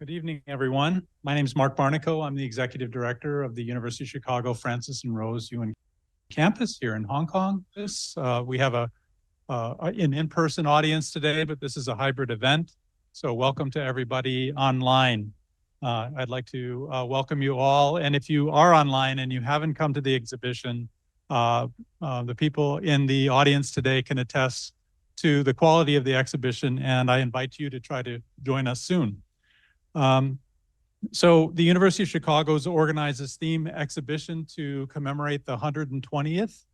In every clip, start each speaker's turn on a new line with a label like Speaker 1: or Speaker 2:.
Speaker 1: Good evening, everyone. My name is Mark Barnico. I'm the Executive Director of the University of Chicago Francis and Rose UN campus here in Hong Kong. We have an in-person audience today, but this is a hybrid event. So welcome to everybody online. I'd like to welcome you all. And if you are online and you haven't come to the exhibition, the people in the audience today can attest to the quality of the exhibition, and I invite you to try to join us soon. So the University of Chicago has organized this theme exhibition to commemorate the 120th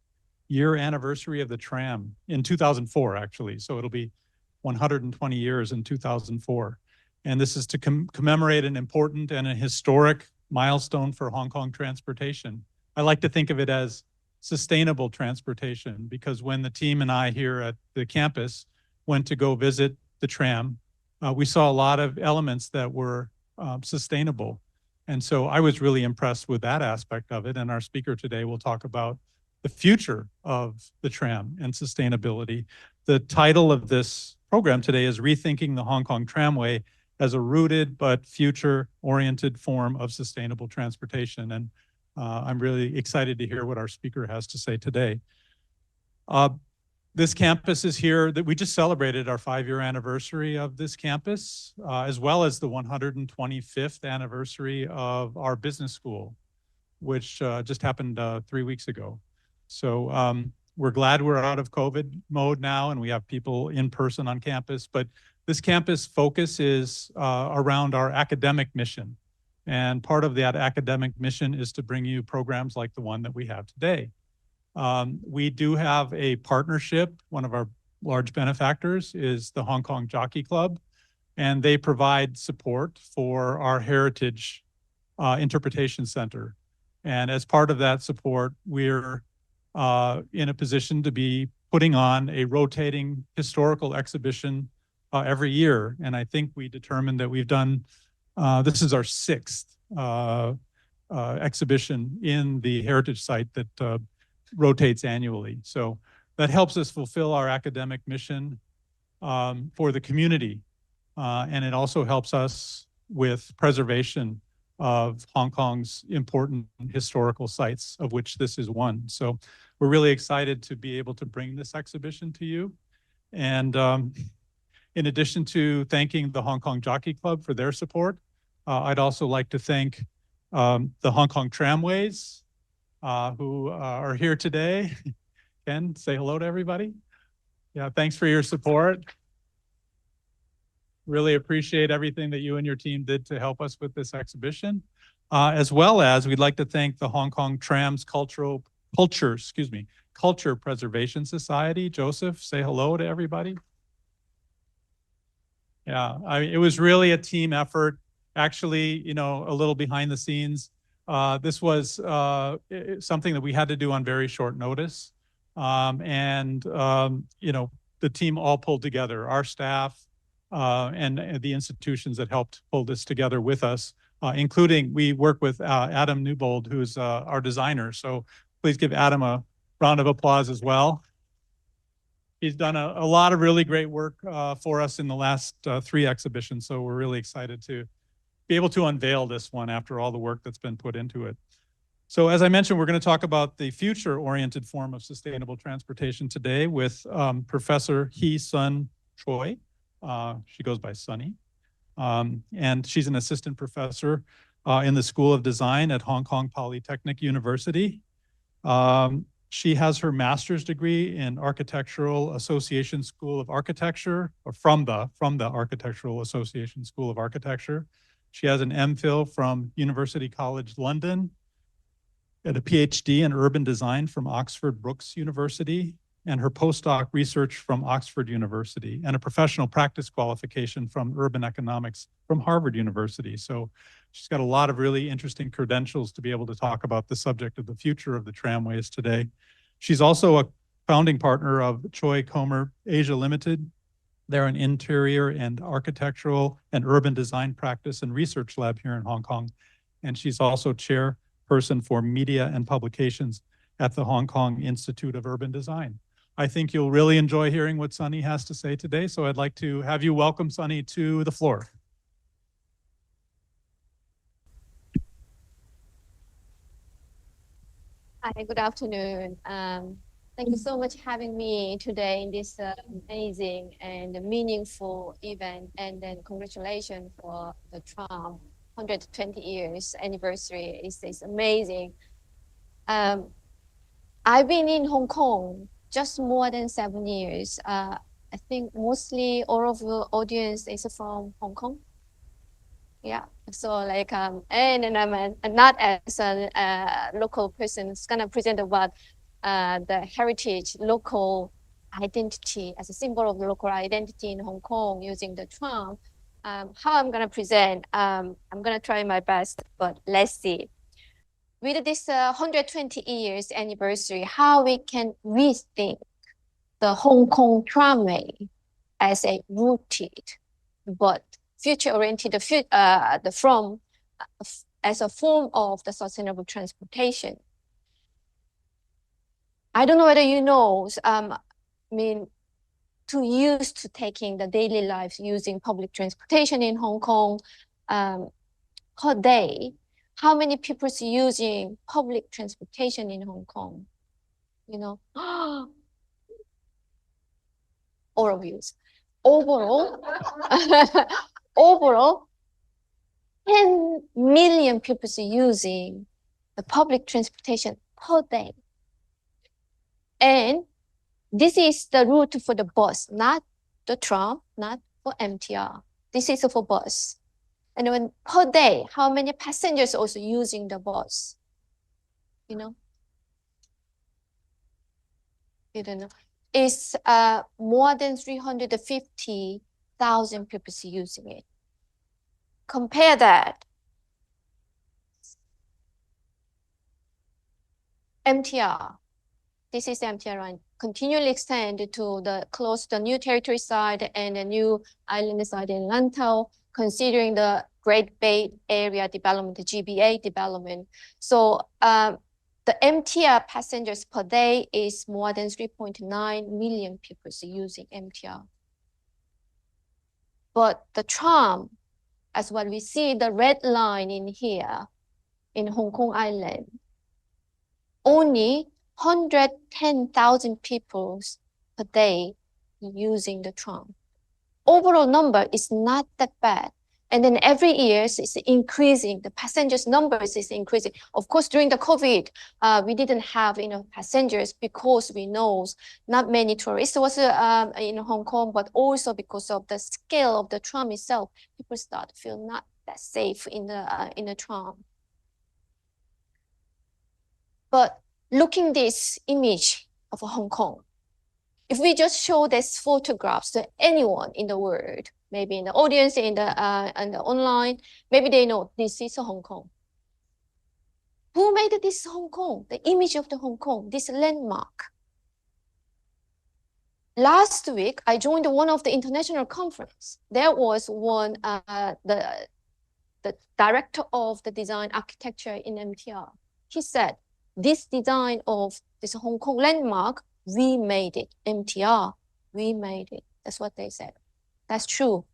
Speaker 1: year anniversary of the tram in 2004, actually. So it'll be 120 years in 2004. And this is to commemorate an important and a historic milestone for Hong Kong transportation. I like to think of it as sustainable transportation, because when the team and I here at the campus went to go visit the tram, we saw a lot of elements that were sustainable. And so I was really impressed with that aspect of it. And our speaker today will talk about the future of the tram and sustainability. The title of this program today is Rethinking the Hong Kong Tramway as a Rooted but Future-Oriented Form of Sustainable Transportation. And I'm really excited to hear what our speaker has to say today. This campus is here that we just celebrated our 5-year anniversary of this campus, as well as the 125th anniversary of our business school, which just happened 3 weeks ago. So we're glad we're out of COVID mode now and we have people in person on campus, but this campus focus is around our academic mission. And part of that academic mission is to bring you programs like the one that we have today. We do have a partnership. One of our large benefactors is the Hong Kong Jockey Club, and they provide support for our Heritage Interpretation Center. And as part of that support, we're in a position to be putting on a rotating historical exhibition every year. And I think we determined that we've done, this is our 6th exhibition in the heritage site that rotates annually. So that helps us fulfill our academic mission for the community. And it also helps us with preservation of Hong Kong's important historical sites, of which this is one. So we're really excited to be able to bring this exhibition to you. And in addition to thanking the Hong Kong Jockey Club for their support, I'd also like to thank the Hong Kong Tramways, who are here today. Ken, say hello to everybody. Yeah, thanks for your support. Really appreciate everything that you and your team did to help us with this exhibition. As well as we'd like to thank the Hong Kong Tram's Culture Preservation Society. Joseph, say hello to everybody. Yeah, it was really a team effort. Actually, a little behind the scenes. This was something that we had to do on very short notice. The team all pulled together, our staff and the institutions that helped pull this together with us, including we work with Adam Newbold, who's our designer. So please give Adam a round of applause as well. He's done a lot of really great work for us in the last 3 exhibitions. So we're really excited to be able to unveil this one after all the work that's been put into it. So as I mentioned, we're going to talk about the future-oriented form of sustainable transportation today with Professor Hee Sun Choi. She goes by Sunny. And she's an assistant professor in the School of Design at Hong Kong Polytechnic University. She has her master's degree in Architectural Association School of Architecture, or from the Architectural Association School of Architecture. She has an MPhil from University College London, and a PhD in urban design from Oxford Brookes University, and her postdoc research from Oxford University, and a professional practice qualification from urban economics from Harvard University. So she's got a lot of really interesting credentials to be able to talk about the subject of the future of the tramways today. She's also a founding partner of Choi Comer Asia Limited. They're an interior and architectural and urban design practice and research lab here in Hong Kong. And she's also chairperson for media and publications at the Hong Kong Institute of Urban Design. I think you'll really enjoy hearing what Sunny has to say today. So I'd like to have you welcome Sunny to the floor.
Speaker 2: Hi, good afternoon. Thank you so much for having me today in this amazing and meaningful event. And then congratulations for the Tram 120 years anniversary. It's amazing. I've been in Hong Kong just more than 7 years. I think mostly all of the audience is from Hong Kong. Yeah, so like and I'm not as a local person. It's gonna present about the heritage, local identity as a symbol of the local identity in Hong Kong using the tram. How I'm gonna present? I'm gonna try my best, but let's see. With this 120 years anniversary, how we can rethink the Hong Kong tramway as a rooted but future-oriented as a form of the sustainable transportation. I don't know whether you know, I mean, too used to taking the daily lives using public transportation in Hong Kong per day. How many people are using public transportation in Hong Kong? You know, all of you. Overall, overall, 10 million people are using the public transportation per day. And this is the route for the bus, not the tram, not for MTR. This is for bus. And when per day, how many passengers also using the bus? You know? You don't know. It's more than 350,000 people using it. Compare that. MTR. This is MTR line. Continually extend to the close to the new territory side and the new island side in Lantau, considering the Great Bay Area development, the GBA development. So the MTR passengers per day is more than 3.9 million people using MTR. But the tram, as what we see, the red line in here, in Hong Kong Island, only 110,000 people per day using the tram. Overall number is not that bad. And then every year it's increasing. The passengers numbers is increasing. Of course, during the COVID, we didn't have enough passengers because we know not many tourists was in Hong Kong, but also because of the scale of the tram itself, people start to feel not that safe in the tram. But looking this image of Hong Kong, if we just show these photographs to anyone in the world, maybe in the audience, in the online, maybe they know this is Hong Kong. Who made this Hong Kong? The image of the Hong Kong, this landmark. Last week, I joined one of the international conference. There was one, the director of the design architecture in MTR. He said, this design of this Hong Kong landmark, we made it. MTR, we made it. That's what they said. That's true.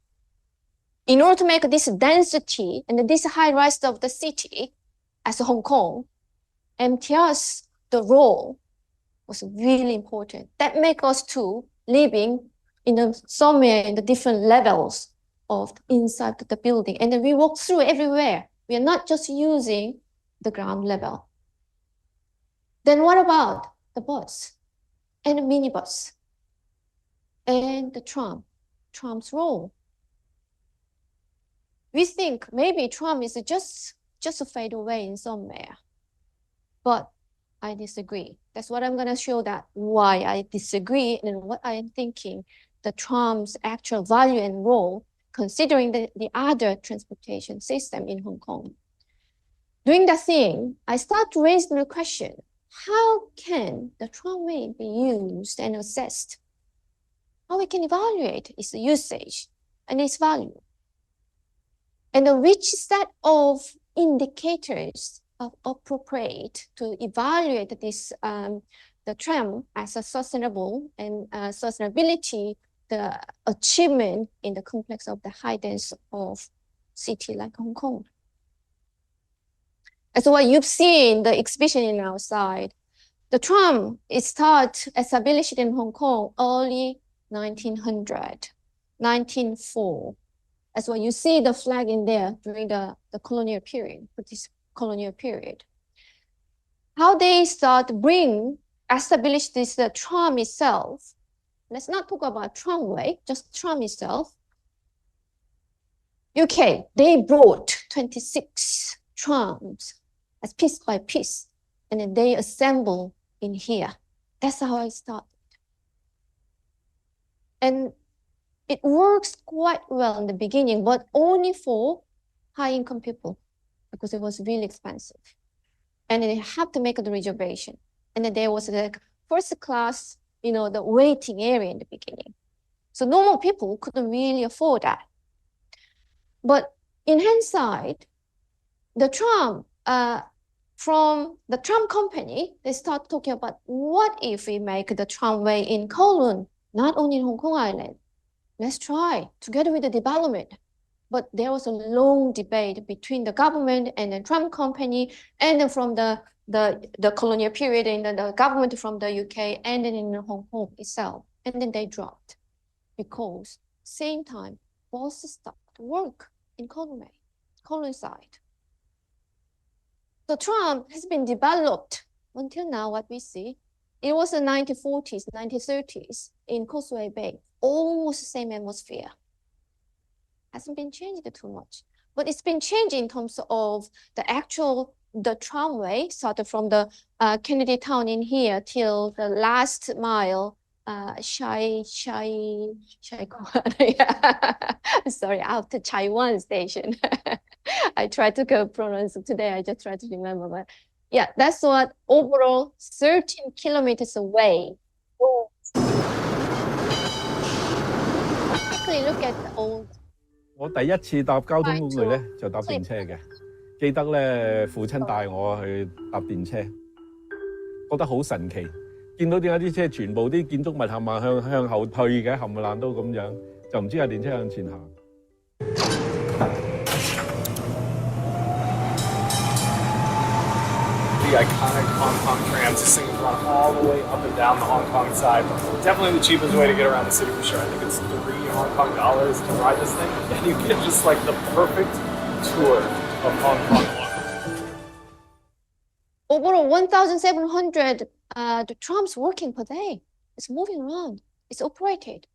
Speaker 2: In order to make this density and this high rise of the city as Hong Kong, MTR's the role was really important. That make us to living in somewhere in the different levels of inside the building. And then we walk through everywhere. We are not just using the ground level. Then what about the bus and the minibus and the tram, tram's role? We think maybe tram is just a fade away in somewhere, but I disagree. That's what I'm gonna show that why I disagree and what I am thinking the tram's actual value and role, considering the other transportation system in Hong Kong. Doing that thing, I start to raise the question, how can the tramway be used and assessed? How we can evaluate its usage and its value? And which set of indicators are appropriate to evaluate this the tram as a sustainable and sustainability, the achievement in the complex of the high density of city like Hong Kong. And so what you've seen the exhibition in outside, The tram is established in Hong Kong early 1900, 1904. That's why you see the flag in there during the colonial period, British colonial period. How they establish this tram itself. Let's not talk about tramway, just tram itself. UK, they brought 26 trams as piece by piece, and then they assemble in here. That's how I started. And it works quite well in the beginning, but only for high-income people because it was really expensive. And they have to make the reservation. And then there was the first class, the waiting area in the beginning. So normal people couldn't really afford that. But in hindsight, the tram, from the tram company, they start talking about what if we make the tramway in Kowloon, not only in Hong Kong Island. Let's try together with the development. But there was a long debate between the government and the tram company, and then from the colonial period, and then the government from the UK, and then in Hong Kong itself. And then they dropped because same time, buses stopped work in Kowloon side. The tram has been developed until now, what we see. It was the 1940s, 1930s in Causeway Bay, almost the same atmosphere. Hasn't been changed too much, but it's been changed in terms of the tramway started from the Kennedy Town in here till the last mile, Sorry, after Chaiwan station. I tried to pronounce it today. I just tried to remember, but yeah, that's what overall 13 kilometers away. Quickly look at the old.
Speaker 3: 我第一次搭交通工具咧，就搭電車嘅。記得咧，父親帶我去搭電車，覺得好神奇。見到點解啲車全部啲建築物冚唪唥向後退嘅，冚唪唥都咁樣，就唔知係電車向前行。
Speaker 4: The iconic Hong Kong tram system run all the way up and down the Hong Kong side. Definitely the cheapest way to get around the city for sure. I think it's $3 Hong Kong to ride this thing, and you get just like the perfect tour of Hong Kong.
Speaker 2: Overall 1,700 the trams working per day. It's moving around. It's operated.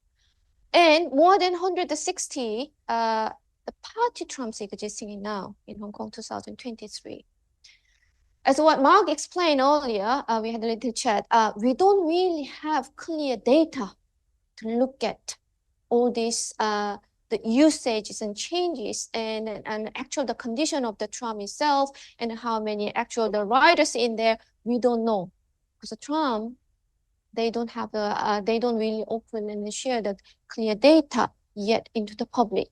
Speaker 2: And more than 160 the party trams existing now in Hong Kong 2023. As what Mark explained earlier, we had a little chat, we don't really have clear data to look at all these, the usages and changes and actual the condition of the tram itself and how many actual the riders in there, we don't know. Because the tram, they don't have they don't really open and share the clear data yet into the public.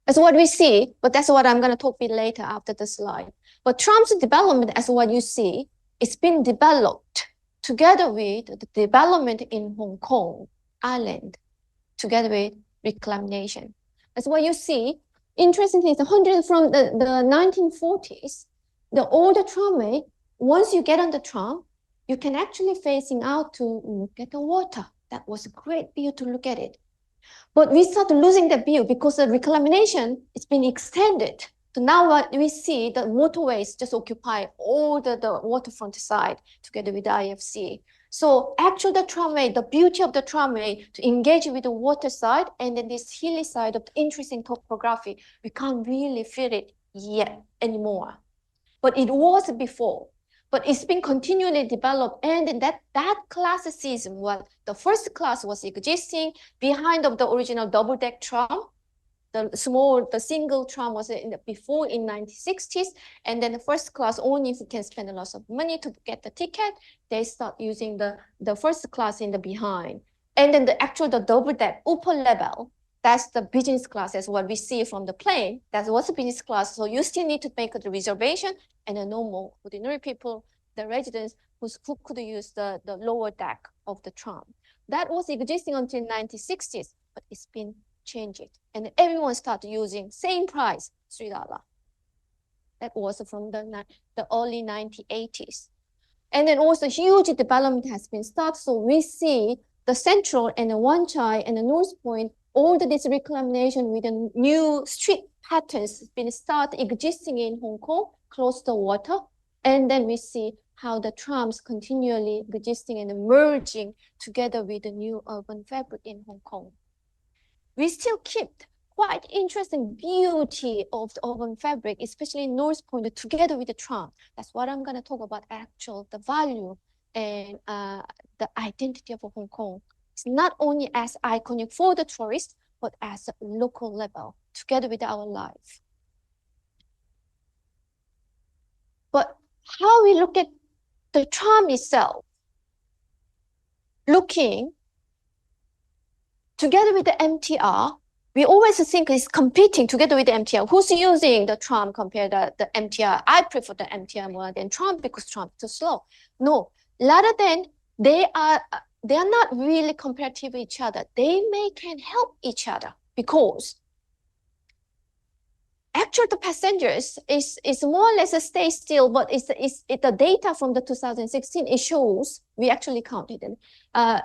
Speaker 2: That's what we see, but that's what I'm going to talk a bit later after the slide. But tram's development, as what you see, it's been developed together with the development in Hong Kong Island, together with reclamation. That's what you see. Interestingly, the 100 from the 1940s, the older tramway, once you get on the tram, you can actually facing out to look at the water. That was a great view to look at it. But we started losing the view because the reclamation has been extended. So now what we see, the motorways just occupy all the waterfront side together with the IFC. So actually the tramway, the beauty of the tramway to engage with the water side and then this hilly side of the interesting topography, we can't really feel it yet anymore. But it was before. But it's been continually developed, and then that class season, well, the first class was existing behind of the original double-deck tram. The single tram was before in 1960s, and then the first class, only if you can spend a lot of money to get the ticket, they start using the first class in the behind. And then the double-deck upper level, that's the business class, that's what we see from the plane. That was the business class, so you still need to make the reservation, and the normal ordinary people, the residents who could use the lower deck of the tram. That was existing until 1960s, but it's been changed. And everyone started using same price, $3. That was from the early 1980s. And then also huge development has been started. So we see the Central and the Wan Chai and the North Point, all this reclamation with the new street patterns has been started existing in Hong Kong, close to the water. And then we see how the trams continually existing and merging together with the new urban fabric in Hong Kong. We still keep quite interesting beauty of the urban fabric, especially in North Point, together with the tram. That's what I'm going to talk about, the value and the identity of Hong Kong. It's not only as iconic for the tourists, but as a local level, together with our life. But how we look at the tram itself, looking together with the MTR, we always think it's competing together with the MTR. Who's using the tram compared to the MTR? I prefer the MTR more than tram because tram is too slow. No, rather than they are not really comparative with each other. They can help each other because actually the passengers is more or less a stay still, but it's the data from the 2016, it shows, we actually counted it.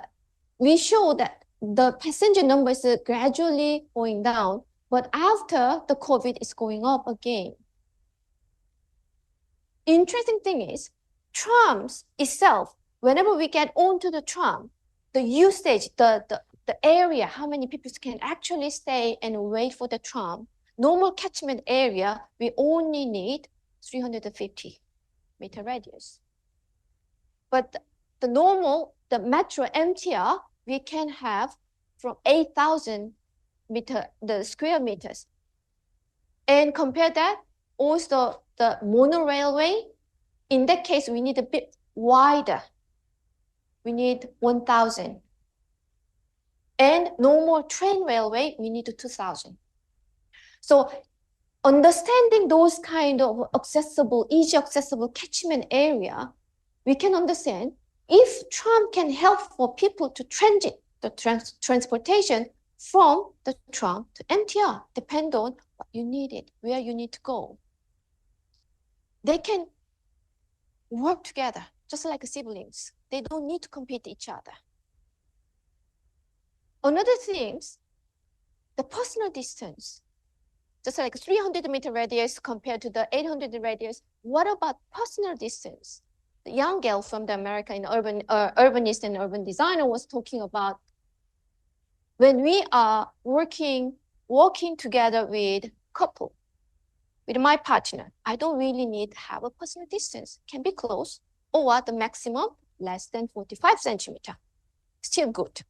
Speaker 2: We show that the passenger numbers are gradually going down, but after the COVID is going up again. Interesting thing is, trams itself, whenever we get onto the tram, the usage, the area, how many people can actually stay and wait for the tram, normal catchment area, we only need 350 meter radius. But the metro MTR, we can have from 8,000 square meters. And compare that, also the monorailway, in that case, we need a bit wider. We need 1,000. And normal train railway, we need 2,000. So understanding those kind of easy accessible catchment area, we can understand if tram can help for people to transit the transportation from the tram to MTR, depend on what you needed, where you need to go. They can work together, just like siblings. They don't need to compete each other. Another thing, the personal distance, just like 300 meter radius compared to the 800 radius. What about personal distance? The young girl from the American urbanist and urban designer was talking about when we are walking together with couple, with my partner, I don't really need to have a personal distance. Can be close or the maximum less than 45 centimeter. Still good.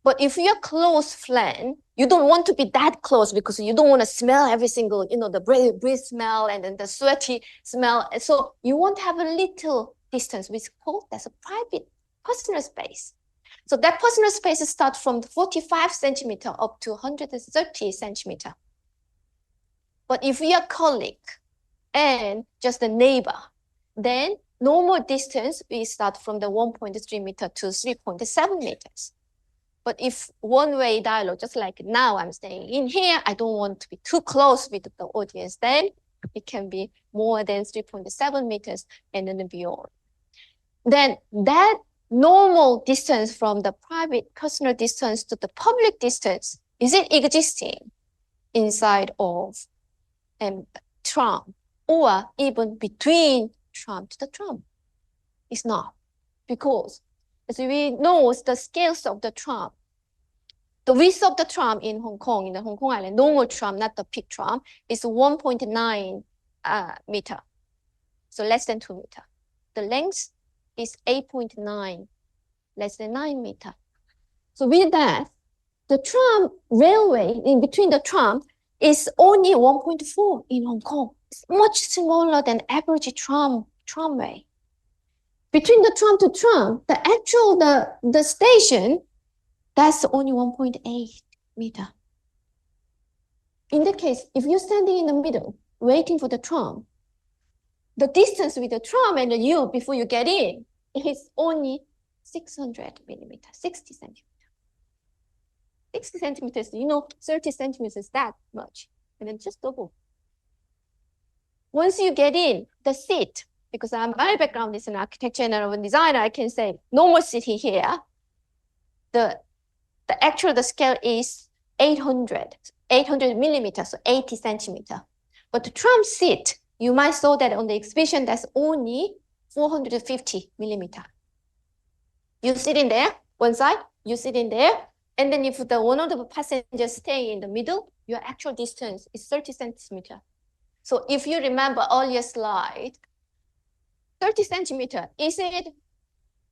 Speaker 2: But if you're close friend, you don't want to be that close because you don't want to smell every single, the breath smell and then the sweaty smell. So you want to have a little distance, which is called as a private personal space. So that personal space starts from 45 centimeter up to 130 centimeter. But if we are colleague and just a neighbor, then normal distance, we start from the 1.3 meter to 3.7 meters. But if one-way dialogue, just like now I'm staying in here, I don't want to be too close with the audience, then it can be more than 3.7 meters and then beyond. Then that normal distance from the private personal distance to the public distance, is it existing inside of tram or even between tram to the tram? It's not, because as we know, the scales of the tram, the width of the tram in Hong Kong, in the Hong Kong Island, normal tram, not the peak tram, is 1.9 meter, so less than 2 meter. The length is 8.9, less than 9 meter. So with that, the tram railway in between the tram is only 1.4 in Hong Kong. It's much smaller than average tramway. Between the tram to tram, the actual, the station, that's only 1.8 meter. In that case, if you're standing in the middle, waiting for the tram, the distance with the tram and you before you get in is only 600 millimeters, 60 centimeters. 60 centimeters, 30 centimeters is that much, and then just double. Once you get in, the seat, because my background is in architecture and urban design, I can say normal city here, the scale is 800 millimeters, so 80 centimeter. But the tram seat, you might saw that on the exhibition, that's only 450 millimeter. You sit in there, one side, you sit in there, and then if the one of the passengers stay in the middle, your actual distance is 30 centimeter. So if you remember earlier slide, 30 centimeter, is it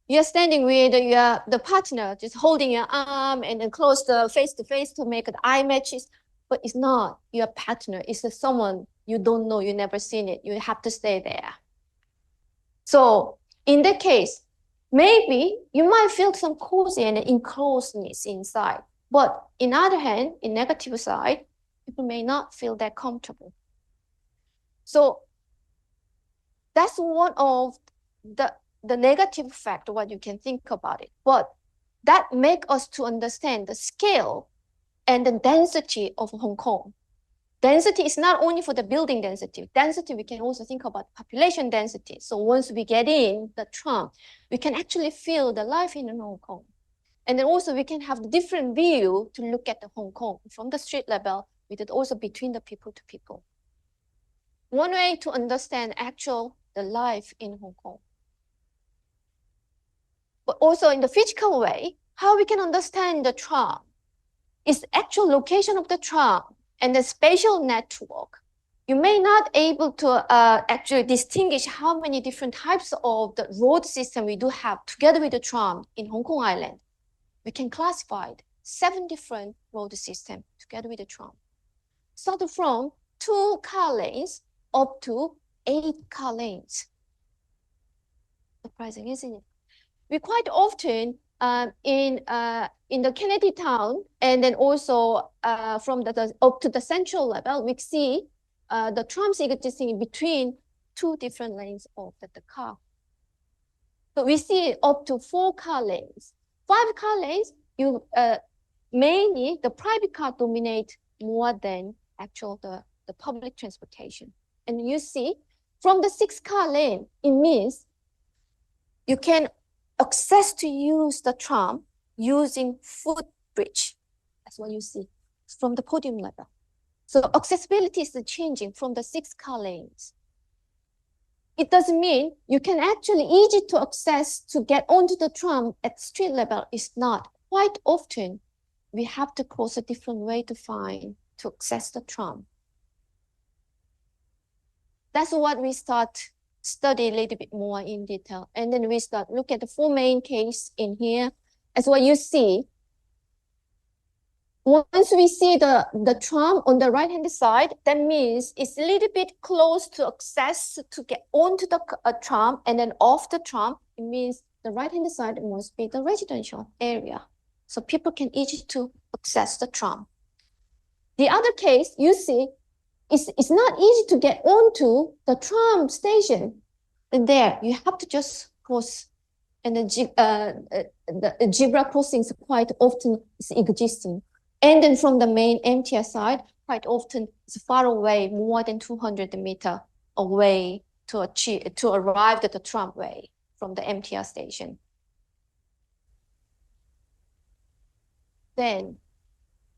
Speaker 2: you're standing with the partner, just holding your arm and then close the face to face to make the eye matches, but it's not your partner, it's someone you don't know, you never seen it, you have to stay there. So in that case, maybe you might feel some cozy and enclosedness inside, but in other hand, in negative side, people may not feel that comfortable. So that's one of the negative factor, what you can think about it. But that make us to understand the scale and the density of Hong Kong. Density is not only for the building density. Density, we can also think about population density. So once we get in the tram, we can actually feel the life in Hong Kong. And then also we can have a different view to look at the Hong Kong from the street level, with it also between the people to people. One way to understand the life in Hong Kong. But also in the physical way, how we can understand the tram is the actual location of the tram and the spatial network. You may not able to actually distinguish how many different types of the road system we do have together with the tram in Hong Kong Island. We can classify 7 different road systems together with the tram. Starting from 2 car lanes up to 8 car lanes. Surprising, isn't it? We quite often in the Kennedy town, and then also from up to the central level, we see the trams existing between 2 different lanes of the car. So we see up to 4 car lanes. 5 car lanes, mainly the private car dominate more than the public transportation. And you see from the 6 car lane, it means you can access to use the tram using footbridge. That's what you see from the podium level. So accessibility is changing from the 6 car lanes. It doesn't mean you can actually easy to access to get onto the tram at street level. It's not. Quite often, we have to cross a different way to access the tram. That's what we start study a little bit more in detail. And then we start look at the 4 main case in here. As what you see, once we see the tram on the right-hand side, that means it's a little bit close to access to get onto the tram, and then off the tram, it means the right-hand side must be the residential area. So people can easy to access the tram. The other case, you see, it's not easy to get onto the tram station. And there, you have to just cross, and the zebra crossings quite often is existing. And then from the main MTR side, quite often it's far away, more than 200 meters away to arrive at the tramway from the MTR station. Then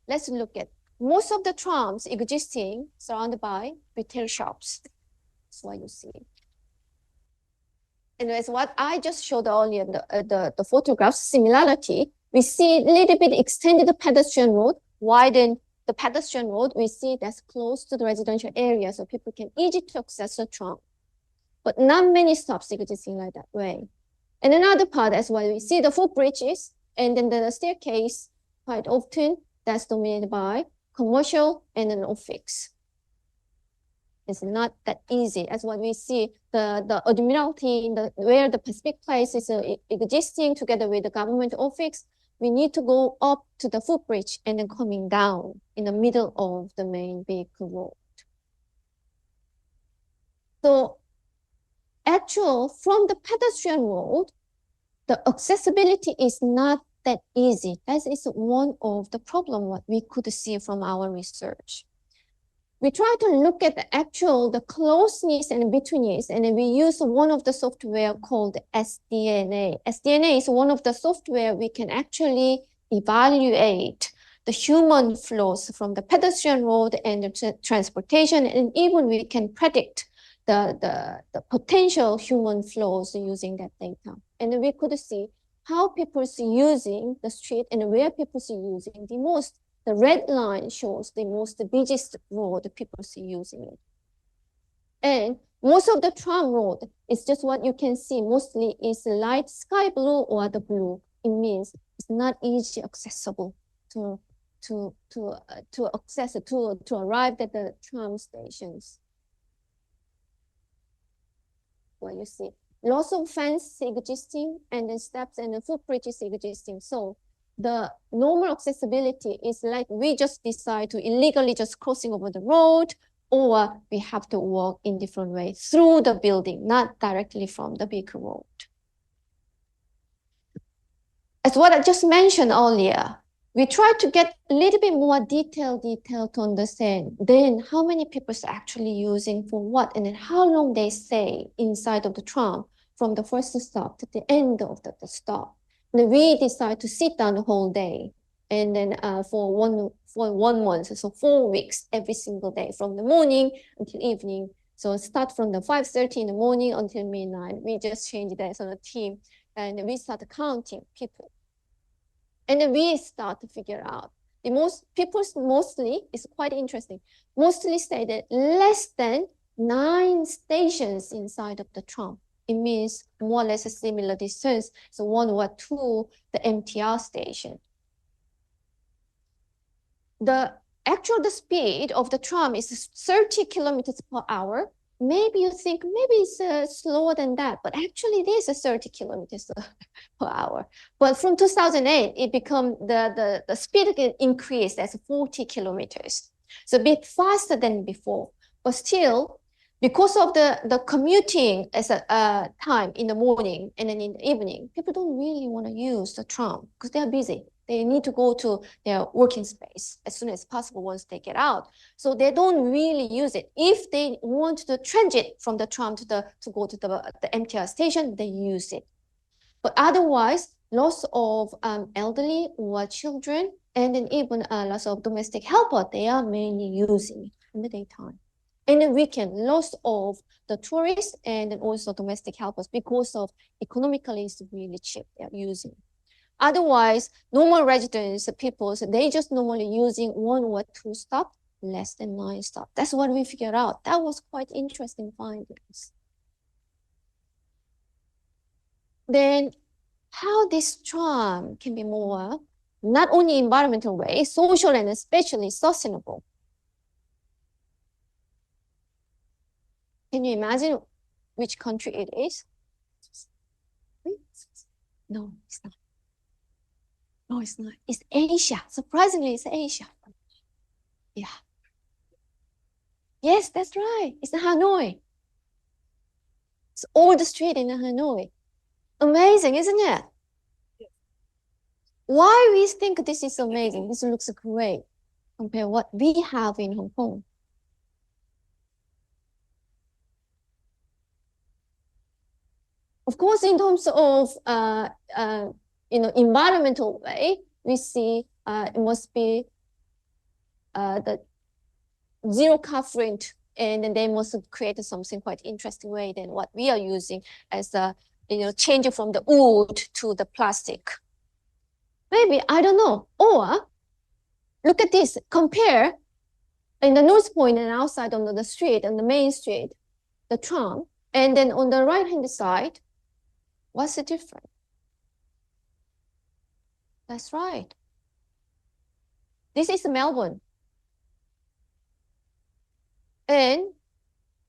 Speaker 2: let's look at most of the trams existing surrounded by retail shops. That's what you see. And as what I just showed earlier, the photographs similarity, we see a little bit extended the pedestrian road, widen the pedestrian road. We see that's close to the residential area, so people can easily to access the tram. But not many stops existing like that way. And another part, as well, we see the footbridges, and then the staircase, quite often, that's dominated by commercial and an office. It's not that easy, as what we see the Admiralty where the Pacific Place is existing together with the government office. We need to go up to the footbridge and then coming down in the middle of the main vehicle road. So from the pedestrian road, the accessibility is not that easy. That is one of the problem what we could see from our research. we try to look at the closeness and betweenness, and then we use one of the software called SDNA. SDNA is one of the software we can actually evaluate the human flows from the pedestrian road and the transportation, and even we can predict the potential human flows using that data. And we could see how people's using the street and where people's using the most. The red line shows the most busiest road people's using it. And most of the tram road is just what you can see, mostly is light sky blue or the blue. It means it's not easy accessible to arrive at the tram stations. Well, you see, lots of fence existing, and then steps and the footbridges existing. So the normal accessibility is like we just decide to illegally just crossing over the road, or we have to walk in different ways through the building, not directly from the big road. As what I just mentioned earlier, we try to get a little bit more detail to understand then how many people are actually using for what, and then how long they stay inside of the tram from the first stop to the end of the stop. And we decide to sit down the whole day, and then for one month, so 4 weeks, every single day from the morning until evening. So start from the 5:30 in the morning until midnight. We just change that on the team, and we start counting people. And then we start to figure out the mostly is quite interesting. Mostly stay at less than 9 stations inside of the tram. It means more or less a similar distance. So 1 or 2, the MTR station. The speed of the tram is 30 kilometers per hour. Maybe you think maybe it's slower than that, but actually it is 30 kilometers per hour. But from 2008, it become the speed increased as 40 kilometers. So a bit faster than before, but still, because of the commuting as a time in the morning and then in the evening, people don't really want to use the tram because they're busy. They need to go to their working space as soon as possible once they get out. So they don't really use it. If they want to transit from the tram to go to the MTR station, they use it. But otherwise, lots of elderly or children, and then even lots of domestic helper, they are mainly using it in the daytime. In the weekend, lots of the tourists and then also domestic helpers, because of economically it's really cheap, they're using it. Otherwise, normal residents, people, they just normally using 1 or 2 stops, less than 9 stops. That's what we figured out. That was quite interesting findings. Then how this tram can be more, not only environmental way, social and especially sustainable. Can you imagine which country it is? No, it's not. No, it's not. It's Asia. Surprisingly, it's Asia. Yeah. Yes, that's right. It's Hanoi. It's all the street in Hanoi. Amazing, isn't it? Yes. Why we think this is amazing? This looks great compared to what we have in Hong Kong. Of course, in terms of environmental way, we see it must be the zero car footprint, and then they must have created something quite interesting way than what we are using as a change from the wood to the plastic. Maybe, I don't know. Or look at this, compare in the North Point and outside on the street, on the main street, the tram, and then on the right-hand side, what's the difference? That's right. This is Melbourne. And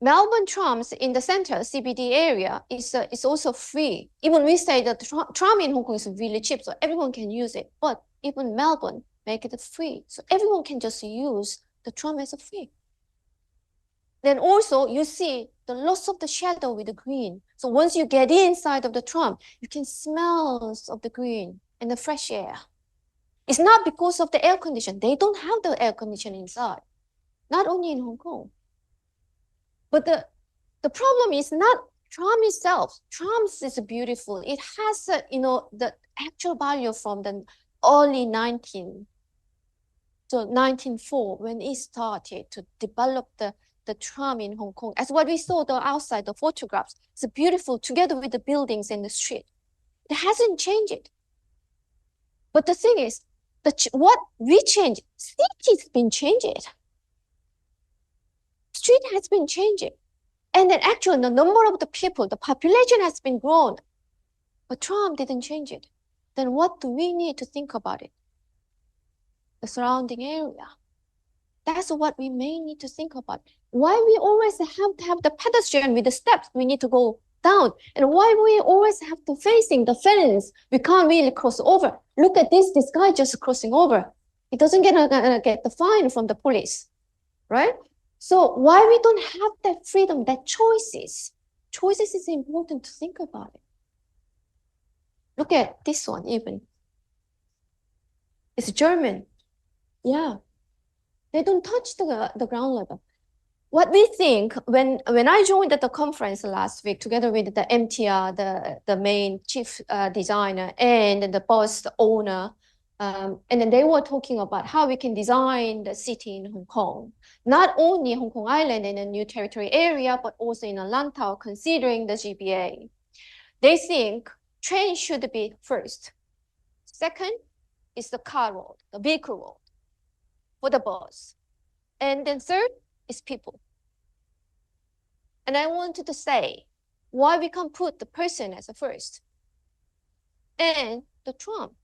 Speaker 2: Melbourne trams in the center, CBD area, is also free. Even we say that tram in Hong Kong is really cheap, so everyone can use it. But even Melbourne make it free. So everyone can just use the tram as a free. Then also you see the loss of the shadow with the green. So once you get inside of the tram, you can smell of the green and the fresh air. It's not because of the air condition. They don't have the air condition inside. not only in Hong Kong. But the problem is not tram itself. Trams is beautiful. It has, the actual value from the early 1904 when it started to develop the tram in Hong Kong. As what we saw outside the photographs, it's beautiful together with the buildings and the street. It hasn't changed. But the thing is, what we changed, city's been changed. Street has been changing. And then actually the number of the people, the population has been grown. But tram didn't change it. Then what do we need to think about it? The surrounding area. That's what we may need to think about. Why we always have to have the pedestrian with the steps, we need to go down. And why we always have to facing the fence, we can't really cross over. Look at this guy just crossing over. He doesn't get the fine from the police, right? So why we don't have that freedom, that choices? Choices is important to think about it. Look at this one even. It's German. Yeah. They don't touch the ground level. What we think, when I joined at the conference last week, together with the MTR, the main chief designer, and the bus owner, and then they were talking about how we can design the city in Hong Kong, not only Hong Kong Island and a new territory area, but also in Lantau, considering the GBA. They think train should be first. Second is the car road, the vehicle road for the bus. And then third is people. And I wanted to say why we can't put the person as a first and the tram.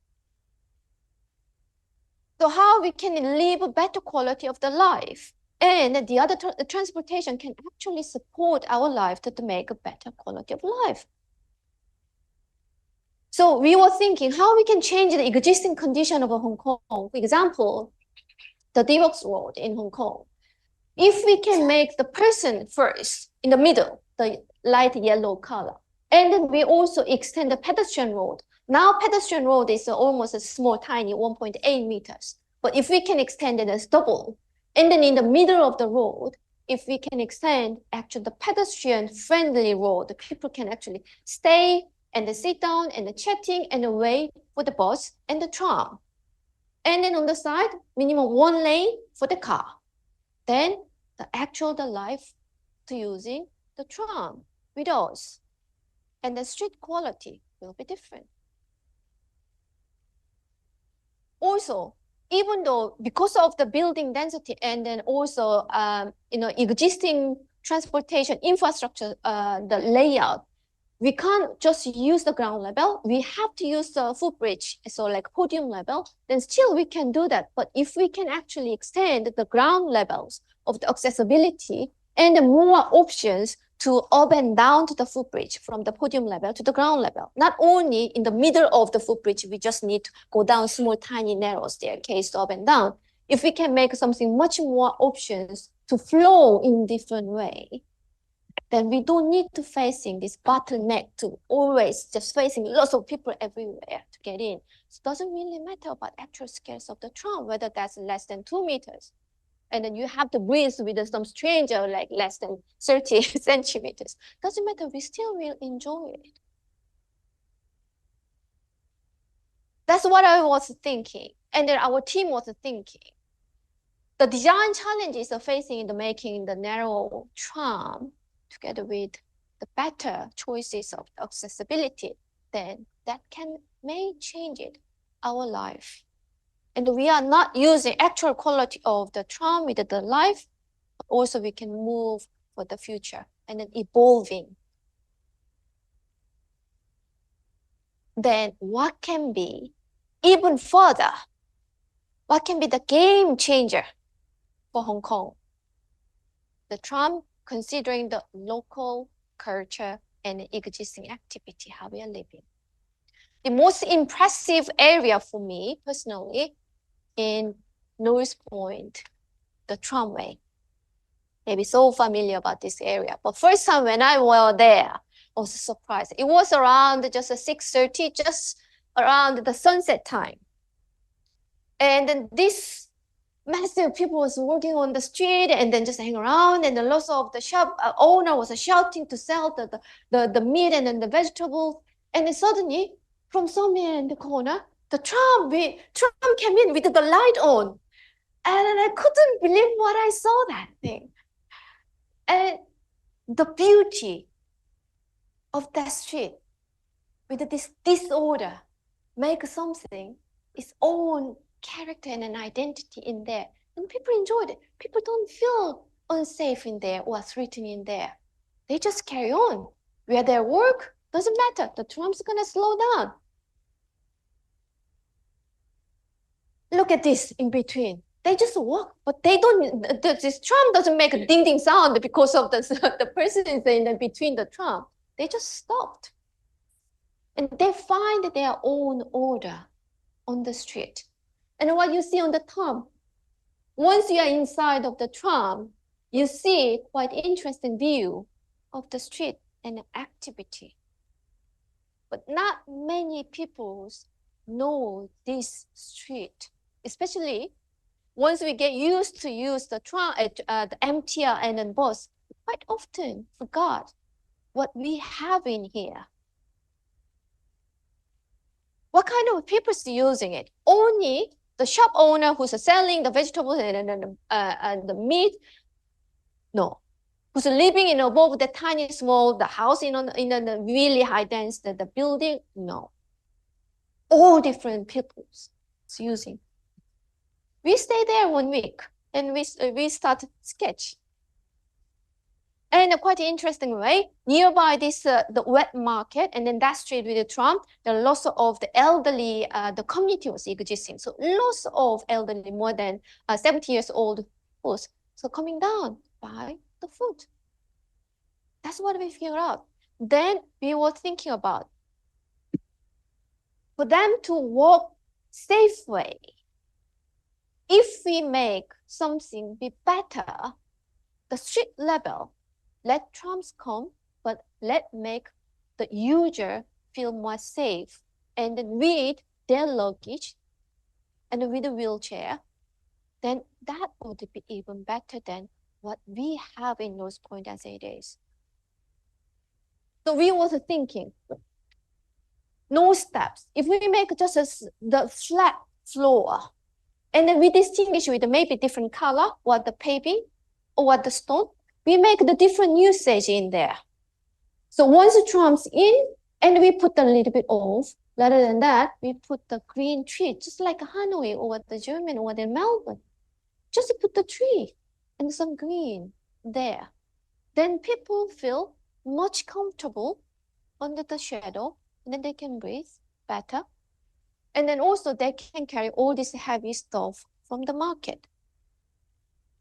Speaker 2: So how we can live a better quality of the life, and the other transportation can actually support our life to make a better quality of life. So we were thinking how we can change the existing condition of Hong Kong. For example, the Redux road in Hong Kong. If we can make the person first in the middle, the light yellow color, and then we also extend the pedestrian road. Now pedestrian road is almost a small, tiny 1.8 meters. But if we can extend it as double, and then in the middle of the road, if we can extend actually the pedestrian friendly road, the people can actually stay and sit down and chatting and wait for the bus and the tram. And then on the side, minimum 1 lane for the car. Then the life to using the tram with us. And the street quality will be different. Also, even though because of the building density and then also existing transportation infrastructure, the layout, we can't just use the ground level. We have to use the footbridge, so like podium level, then still we can do that. But if we can actually extend the ground levels of the accessibility and more options to up and down to the footbridge from the podium level to the ground level, not only in the middle of the footbridge, we just need to go down small, tiny, narrow staircase to up and down. If we can make something much more options to flow in different way, then we don't need to facing this bottleneck to always just facing lots of people everywhere to get in. So it doesn't really matter about actual scales of the tram, whether that's less than 2 meters. And then you have to breathe with some stranger like less than 30 centimeters. Doesn't matter, we still will enjoy it. That's what I was thinking. And then our team was thinking. The design challenges are facing in the making the narrow tram together with the better choices of accessibility, then that may change our life. And we are not using actual quality of the tram with the life, but also we can move for the future and then evolving. Then what can be even further? What can be the game changer for Hong Kong? The tram, considering the local culture and existing activity, how we are living. The most impressive area for me personally in North Point, the Tramway. Maybe so familiar about this area, but first time when I was there, I was surprised. It was around just 6:30, just around the sunset time. And then this massive people was working on the street and then just hang around, and the lots of the shop owner was shouting to sell the meat and then the vegetables. And then suddenly, from somewhere in the corner, the tram came in with the light on. And I couldn't believe what I saw that thing. And the beauty of that street with this disorder make something its own character and an identity in there. And people enjoyed it. People don't feel unsafe in there or threatened in there. They just carry on. Where they work, doesn't matter. The tram's gonna slow down. Look at this in between. They just walk, but they don't, this tram doesn't make a ding ding sound because of the person is in between the tram. They just stopped. And they find their own order on the street. And what you see on the tram, once you are inside of the tram, you see quite interesting view of the street and activity. But not many people know this street, especially once we get used to use the tram, the MTR and then bus, quite often forgot what we have in here. What kind of people is using it? Only the shop owner who's selling the vegetables and the meat? No. Who's living in above the tiny small, the house in the really high dense, the building? No. All different peoples using. We stay there 1 week and we start sketch. And a quite interesting way, nearby this the wet market and then that street with the tram, there are lots of the elderly, the community was existing. So lots of elderly, more than 70 years old, was so coming down by the foot. That's what we figured out. Then we were thinking about for them to walk safe way. If we make something be better, the street level, let trams come, but let make the user feel more safe and then with their luggage and with a wheelchair, then that would be even better than what we have in those points as it is. So we were thinking, no steps. If we make just the flat floor, and then we distinguish with maybe different color, or the paving, or the stone, we make the different usage in there. So once the tram's in, and we put a little bit off, rather than that, we put the green tree, just like Hanoi or the German or the Melbourne. Just put the tree and some green there. Then people feel much comfortable under the shadow, and then they can breathe better. And then also they can carry all this heavy stuff from the market.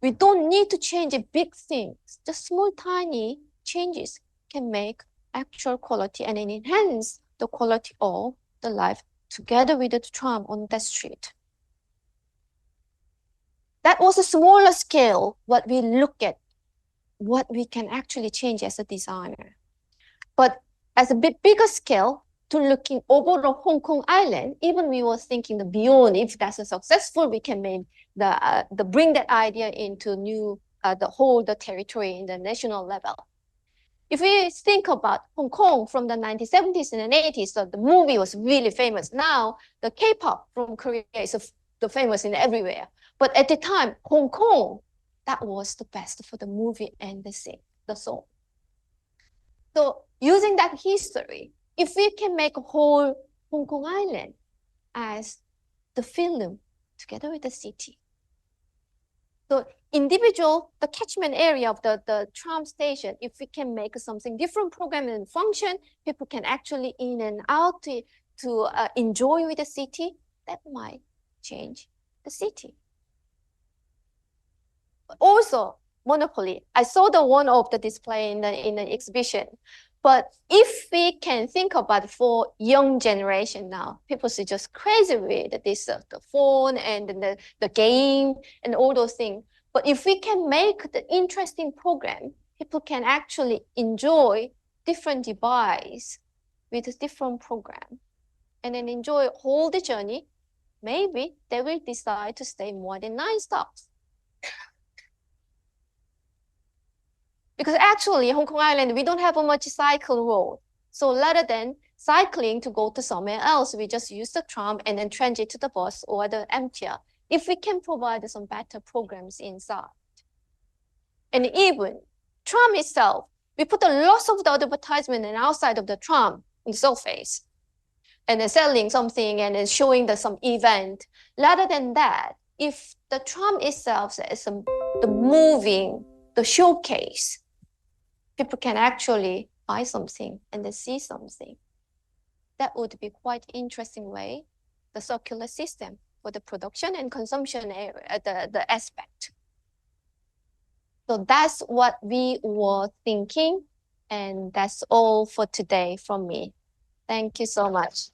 Speaker 2: We don't need to change big things. Just small, tiny changes can make actual quality and enhance the quality of the life together with the tram on that street. That was a smaller scale, what we look at, what we can actually change as a designer. But as a bit bigger scale, to looking over the Hong Kong island, even we were thinking the beyond, if that's a successful, we can make the bring that idea into new, the territory in the national level. If we think about Hong Kong from the 1970s and the 80s, so the movie was really famous. Now the K-pop from Korea is the famous in everywhere. But at the time, Hong Kong, that was the best for the movie and the song. So using that history, if we can make a whole Hong Kong island as the film together with the city. So individual, the catchment area of the tram station, if we can make something different program and function, people can actually in and out to enjoy with the city, that might change the city. Also, monopoly. I saw the one of the display in the exhibition. But if we can think about for young generation now, people are just crazy with this, the phone and the game and all those things. But if we can make the interesting program, people can actually enjoy different device with a different program and then enjoy all the journey maybe they will decide to stay more than 9 stops. Because actually, Hong Kong Island, we don't have a much cycle road. So rather than cycling to go to somewhere else, we just use the tram and then transit to the bus or the MTR. If we can provide some better programs inside. And even tram itself, we put a lot of the advertisement and outside of the tram on the surface. And then selling something and then showing some event. Rather than that, if the tram itself is the moving, the showcase, people can actually buy something and then see something. That would be quite interesting way, the circular system for the production and consumption area, the aspect. So that's what we were thinking, and that's all for today from me. Thank you so much.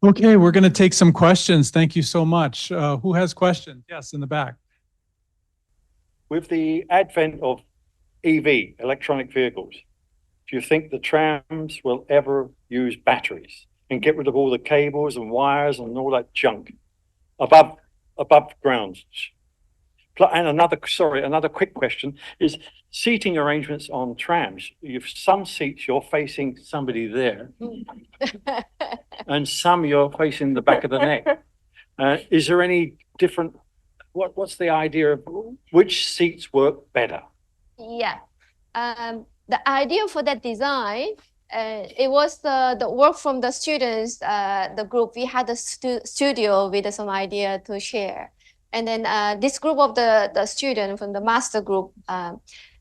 Speaker 1: Okay, we're going to take some questions. Thank you so much. Who has questions? Yes, in the back.
Speaker 5: With the advent of EV, electronic vehicles, do you think the trams will ever use batteries and get rid of all the cables and wires and all that junk above ground? And another quick question is seating arrangements on trams. You've some seats you're facing somebody there, and some you're facing the back of the neck. Is there any different? What's the idea of which seats work better?
Speaker 2: Yeah, the idea for that design, it was the work from the students, the group. We had a studio with some idea to share. And then this group of the student from the master group,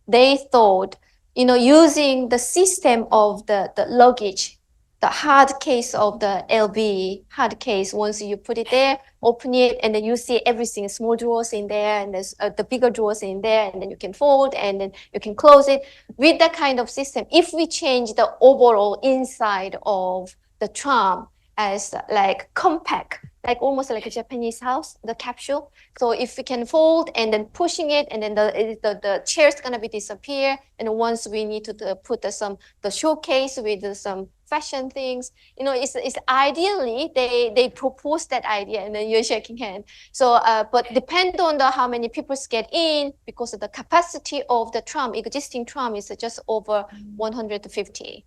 Speaker 2: they thought, using the system of the luggage, the hard case of the LB hard case, once you put it there, open it, and then you see everything, small drawers in there, and there's the bigger drawers in there, and then you can fold, and then you can close it. With that kind of system, if we change the overall inside of the tram as like compact, like almost like a Japanese house, the capsule. So if we can fold and then pushing it, and then the chair's gonna be disappear. And once we need to put the showcase with some fashion things, it's ideally they propose that idea, and then you're shaking hand. So, but depend on how many people get in, because of the capacity of the tram, existing tram is just over 150.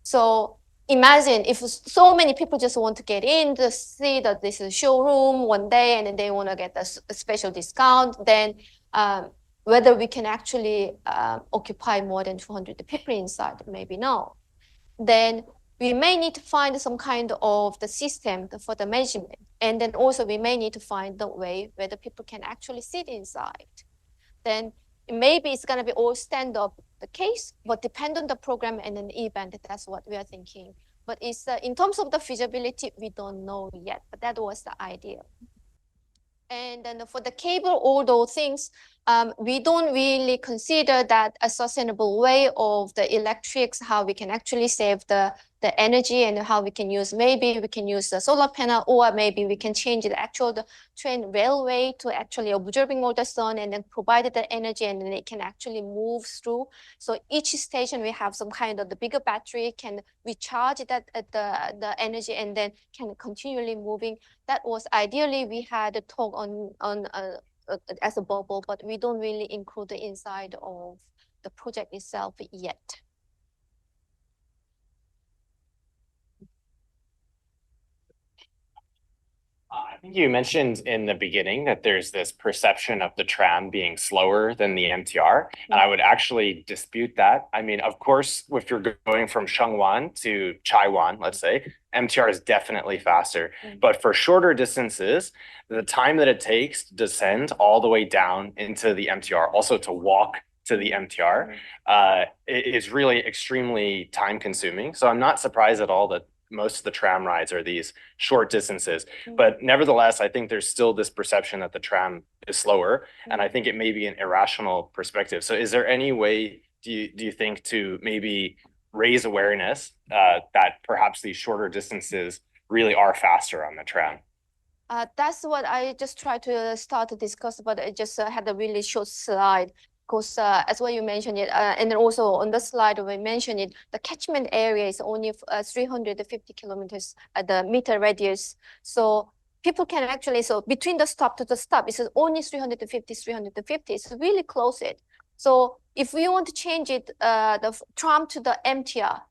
Speaker 2: So imagine if so many people just want to get in to see that this is a showroom one day, and then they want to get a special discount, then whether we can actually occupy more than 200 people inside, maybe no. Then we may need to find some kind of the system for the measurement. And then also we may need to find the way where the people can actually sit inside. Then maybe it's going to be all stand up the case, but depend on the program and an event. That's what we are thinking. But it's in terms of the feasibility, we don't know yet, but that was the idea. And then for the cable, all those things, we don't really consider that a sustainable way of the electrics, how we can actually save the energy, and how we can use, maybe we can use the solar panel, or maybe we can change the train railway to actually absorbing all the sun and then provide the energy, and then it can actually move through. So each station we have some kind of the bigger battery can recharge that the energy, and then can continually moving. That was ideally we had a talk on as a bubble, but we don't really include the inside of the project itself yet.
Speaker 6: I think you mentioned in the beginning that there's this perception of the tram being slower than the MTR, and I would actually dispute that. I mean, of course, if you're going from Shengwan to Chaiwan, let's say, MTR is definitely faster. But for shorter distances, the time that it takes to descend all the way down into the MTR, also to walk to the MTR, is really extremely time consuming. So I'm not surprised at all that most of the tram rides are these short distances. But nevertheless, I think there's still this perception that the tram is slower. And I think it may be an irrational perspective. So is there any way, do you think, to maybe raise awareness that perhaps these shorter distances really are faster on the tram?
Speaker 2: That's what I just tried to start to discuss, but I just had a really short slide. because as what you mentioned it, and then also on the slide we mentioned it, the catchment area is only 350 kilometers at the meter radius. So people can actually, so between the stop to the stop, it's only 350, it's really close it. So if we want to change it, the tram to the MTR,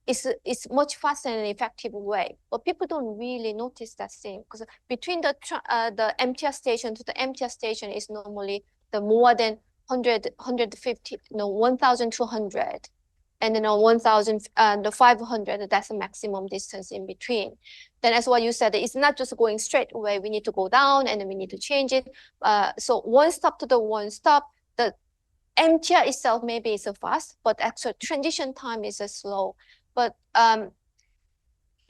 Speaker 2: it's much faster and effective way, but people don't really notice that thing, because between the MTR station to the MTR station is normally the more than 150, no, 1,200, and then on 1,500, that's the maximum distance in between. Then as what you said, it's not just going straight away, we need to go down and then we need to change it. So one stop to the one stop, the MTR itself maybe is fast, but actual transition time is slow. But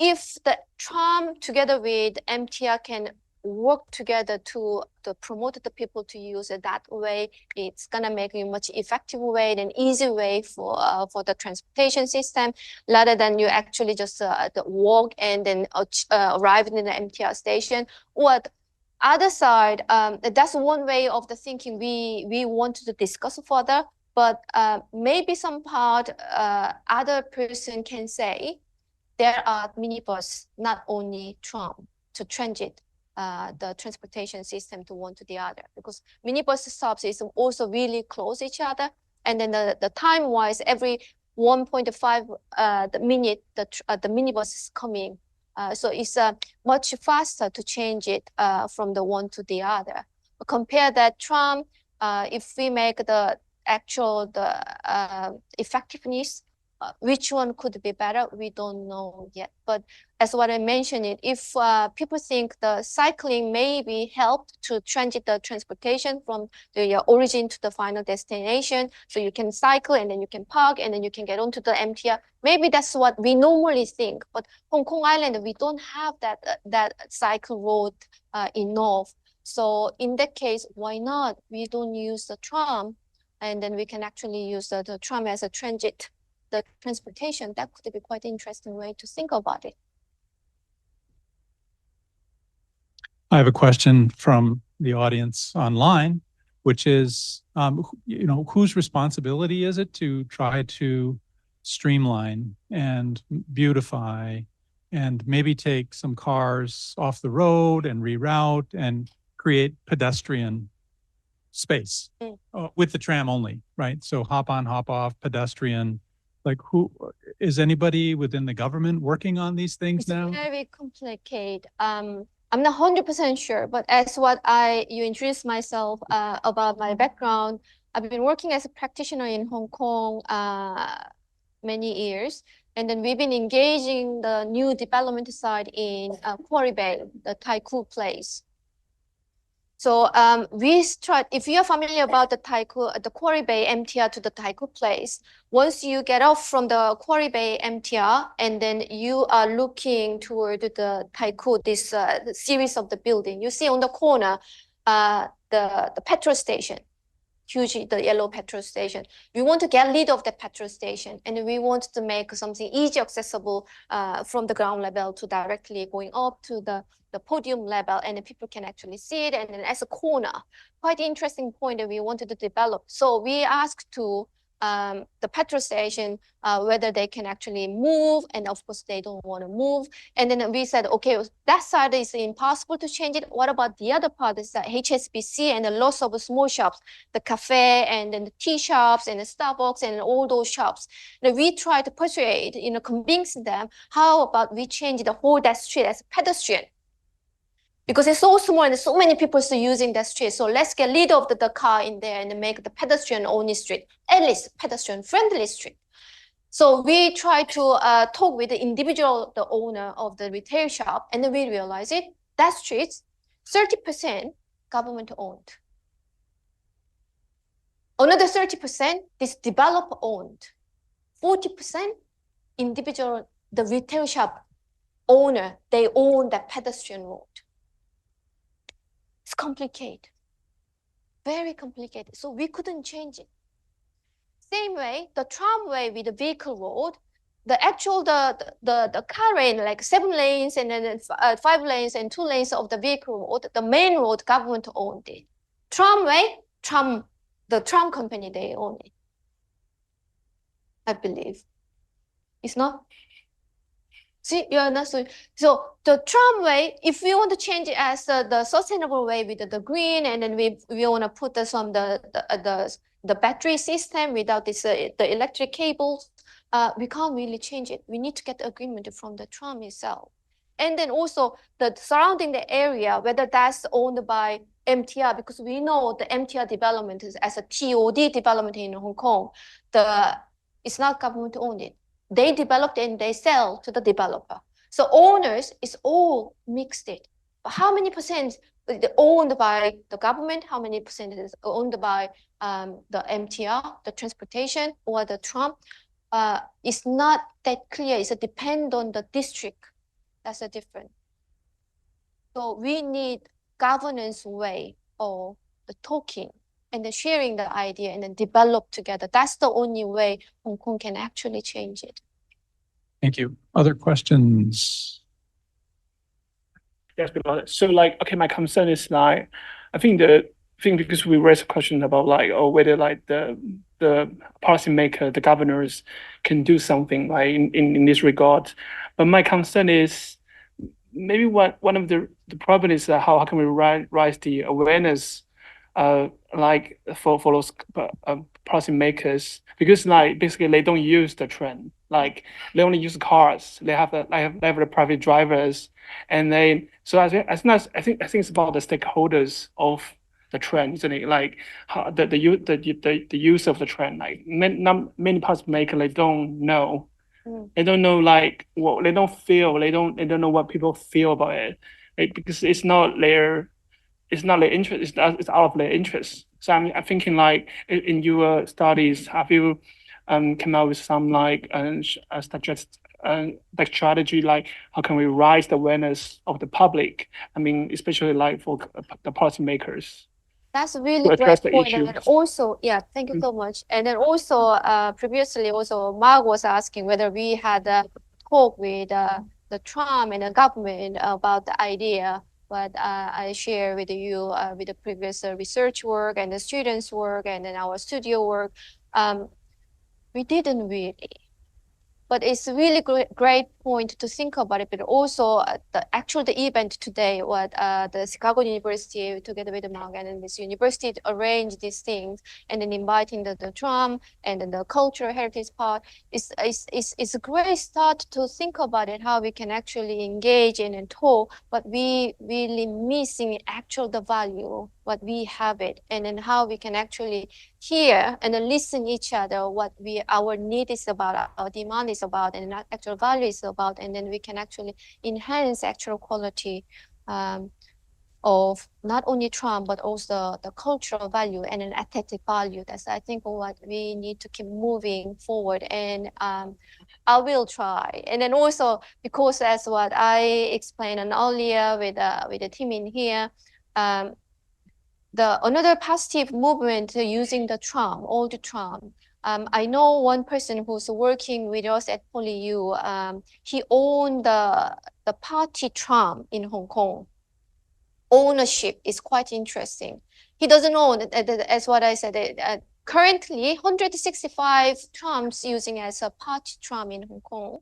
Speaker 2: if the tram together with MTR can work together to promote the people to use it that way, it's gonna make a much effective way and easy way for the transportation system, rather than you actually just walk and then arrive in the MTR station. Or the other side, that's one way of the thinking we want to discuss further. But maybe some part other person can say there are minibus, not only tram, to transit the transportation system to one to the other, because minibus stops is also really close each other, and then the time wise every 1.5 the minute the minibus is coming, so it's much faster to change it from the one to the other. But compare that tram, if we make the actual effectiveness, which one could be better, we don't know yet. But as what I mentioned, if people think the cycling maybe helped to transit the transportation from the origin to the final destination, so you can cycle and then you can park and then you can get onto the MTR, maybe that's what we normally think. But Hong Kong Island, we don't have that cycle road enough. So in that case, why not we don't use the tram, and then we can actually use the tram as a transit, the transportation. That could be quite an interesting way to think about it.
Speaker 1: I have a question from the audience online, which is, whose responsibility is it to try to streamline and beautify and maybe take some cars off the road and reroute and create pedestrian space with the tram only, right? So hop on, hop off, pedestrian. Like, who is anybody within the government working on these things now?
Speaker 2: It's very complicated. I'm not 100% sure, but as what you introduced myself about my background, I've been working as a practitioner in Hong Kong many years, and then we've been engaging the new development side in Quarry Bay, the Tai Kwu place. So if you're familiar about the Quarry Bay MTR to the Tai Kwu place, once you get off from the Quarry Bay MTR and then you are looking toward the Tai Kwu, this the series of the building, you see on the corner the petrol station, hugely the yellow petrol station. We want to get rid of the petrol station, and we want to make something easy accessible from the ground level to directly going up to the podium level, and then people can actually see it. And then as a corner, quite interesting point that we wanted to develop. So we asked to the petrol station whether they can actually move, and of course they don't want to move. And then we said, okay, that side is impossible to change it. What about the other part? Is that HSBC and the lots of small shops, the cafe and then the tea shops and the Starbucks and all those shops. And we try to persuade, convince them, how about we change the whole that street as pedestrian? Because it's so small and so many people are using that street. So let's get rid of the car in there and make the pedestrian only street, at least pedestrian friendly street. So we try to talk with the individual, the owner of the retail shop, and then we realize that street, 30% government owned. Another 30% is developer owned. 40% individual, the retail shop owner, they own that pedestrian road. It's complicated, very complicated. So we couldn't change it. Same way, the tramway with the vehicle road, the car lane, like 7 lanes and then 5 lanes and 2 lanes of the vehicle road, the main road government owned it. Tramway, tram the tram company, they own it. I believe. It's not? See, you're not so the tramway, if we want to change it as the sustainable way with the green, and then we want to put some the battery system without this the electric cables, we can't really change it. We need to get agreement from the tram itself. And then also the surrounding the area, whether that's owned by MTR, because we know the MTR development is as a TOD development in Hong Kong, it's not government owned it. They developed and they sell to the developer. So owners is all mixed it. But how many percent is owned by the government? How many percent is owned by the MTR, the transportation, or the tram? It's not that clear. It's a depend on the district. That's a different. So we need governance way of the talking and then sharing the idea and then develop together. That's the only way Hong Kong can actually change it.
Speaker 1: Thank you. Other questions?
Speaker 7: Yes, so like, okay, my concern is like, I think because we raised a question about like, whether like the policymaker, the governors can do something like in this regard. But my concern is maybe one of the problem is how can we raise the awareness like for those policymakers, because like basically they don't use the train, like they only use cars. They have the private drivers, and so I think it's about the stakeholders of the train, isn't it? Like how the use of the train. Like many policymakers, they don't know. They don't know like what they don't feel. They don't know what people feel about it, because it's not their interest. It's out of their interest. So I'm thinking like in your studies, have you come out with some like strategy, like how can we raise the awareness of the public? I mean, especially like for the policymakers.
Speaker 2: That's a really great point. And also, yeah, thank you so much. And then also, previously, also Mark was asking whether we had a talk with the tram and the government about the idea. But I share with you with the previous research work and the students' work and then our studio work. We didn't really. But it's a really great point to think about it. But also the event today, what the Chicago University together with the Mark and this university arranged these things, and then inviting the tram and then the cultural heritage part is a great start to think about it, how we can actually engage in and talk, but we really missing actual the value, what we have it, and then how we can actually hear and then listen each other, what our need is about, our demand is about, and actual value is about, and then we can actually enhance actual quality of not only tram but also the cultural value and an aesthetic value. That's I think what we need to keep moving forward, and I will try. And then also because as what I explained earlier with the team in here, another positive movement using the tram, old tram. I know one person who's working with us at PolyU. He owned the party tram in Hong Kong. Ownership is quite interesting. He doesn't own, as what I said, currently 165 trams using as a party tram in Hong Kong,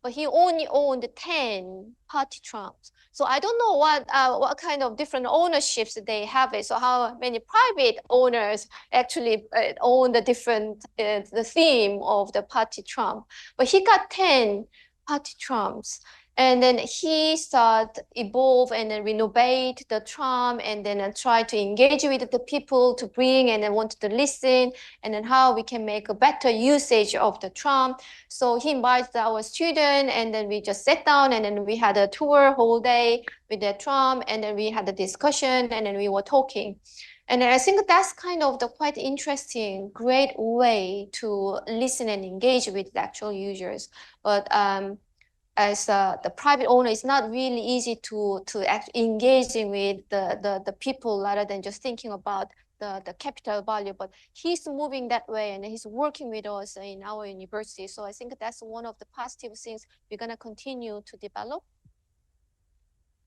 Speaker 2: but he only owned 10 party trams. So I don't know what kind of different ownerships they have it. So how many private owners actually own the different the theme of the party tram. But he got 10 party trams. And then he started evolve and then renovate the tram, and then try to engage with the people to bring and then wanted to listen, and then how we can make a better usage of the tram. So he invited our student, and then we just sat down, and then we had a tour whole day with the tram, and then we had a discussion, and then we were talking. And I think that's kind of the quite interesting, great way to listen and engage with the actual users. But as the private owner, it's not really easy to engaging with the people rather than just thinking about the capital value. But he's moving that way, and he's working with us in our university. So I think that's one of the positive things we're going to continue to develop.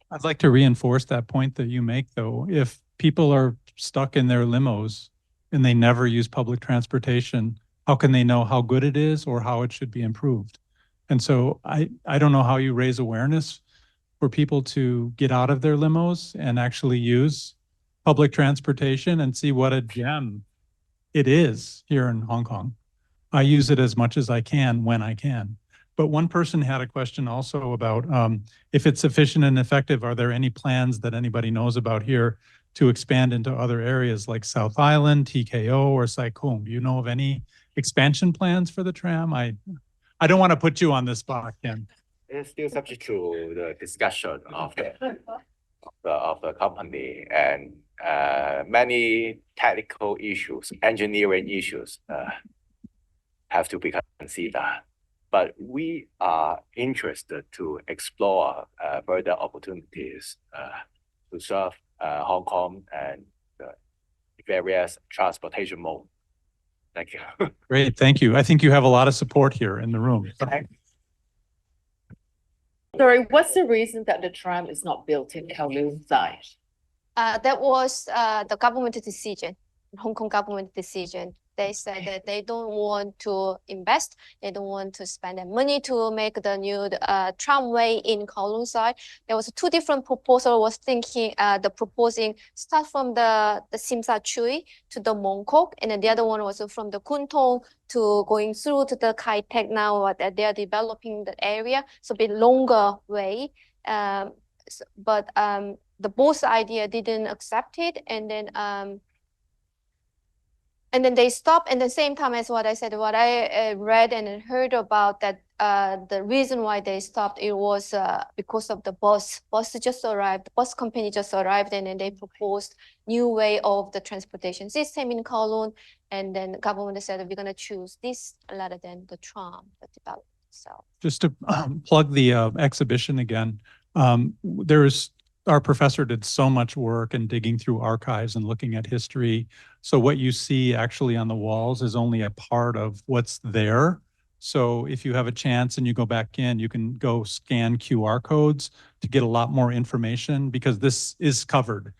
Speaker 1: I'd like to reinforce that point that you make, though. If people are stuck in their limos and they never use public transportation, how can they know how good it is or how it should be improved? And so I don't know how you raise awareness for people to get out of their limos and actually use public transportation and see what a gem it is here in Hong Kong. I use it as much as I can when I can. But one person had a question also about if it's efficient and effective, are there any plans that anybody knows about here to expand into other areas like South Island, TKO, or Sai Kung? Do you know of any expansion plans for the tram? I don't want to put you on the spot, Ken.
Speaker 8: It's still subject to the discussion of the company, and many technical issues, engineering issues have to be considered. But we are interested to explore further opportunities to serve Hong Kong and various transportation modes. Thank you.
Speaker 1: Great, thank you. I think you have a lot of support here in the room.
Speaker 9: Sorry, what's the reason that the tram is not built in Kowloon side?
Speaker 2: That was the government decision, Hong Kong government decision. They said that they don't want to invest, they don't want to spend their money to make the new tramway in Kowloon side. There was two different proposals. Was thinking the proposing start from the Hee Sun Choi to the Mong Kok, and then the other one was from the Kwun Tong to going through to the Kai Tak. Now that they are developing the area, so a bit longer way. But the both idea didn't accept it, and then they stopped. And the same time as what I said, what I read and heard about that the reason why they stopped, it was because of the bus just arrived, the bus company just arrived, and then they proposed new way of the transportation system in Kowloon, and then the government said that we're going to choose this rather than the tram, the development itself.
Speaker 1: Just to plug the exhibition again, our professor did so much work in digging through archives and looking at history. So what you see actually on the walls is only a part of what's there. So if you have a chance and you go back in, you can go scan QR codes to get a lot more information, because this is covered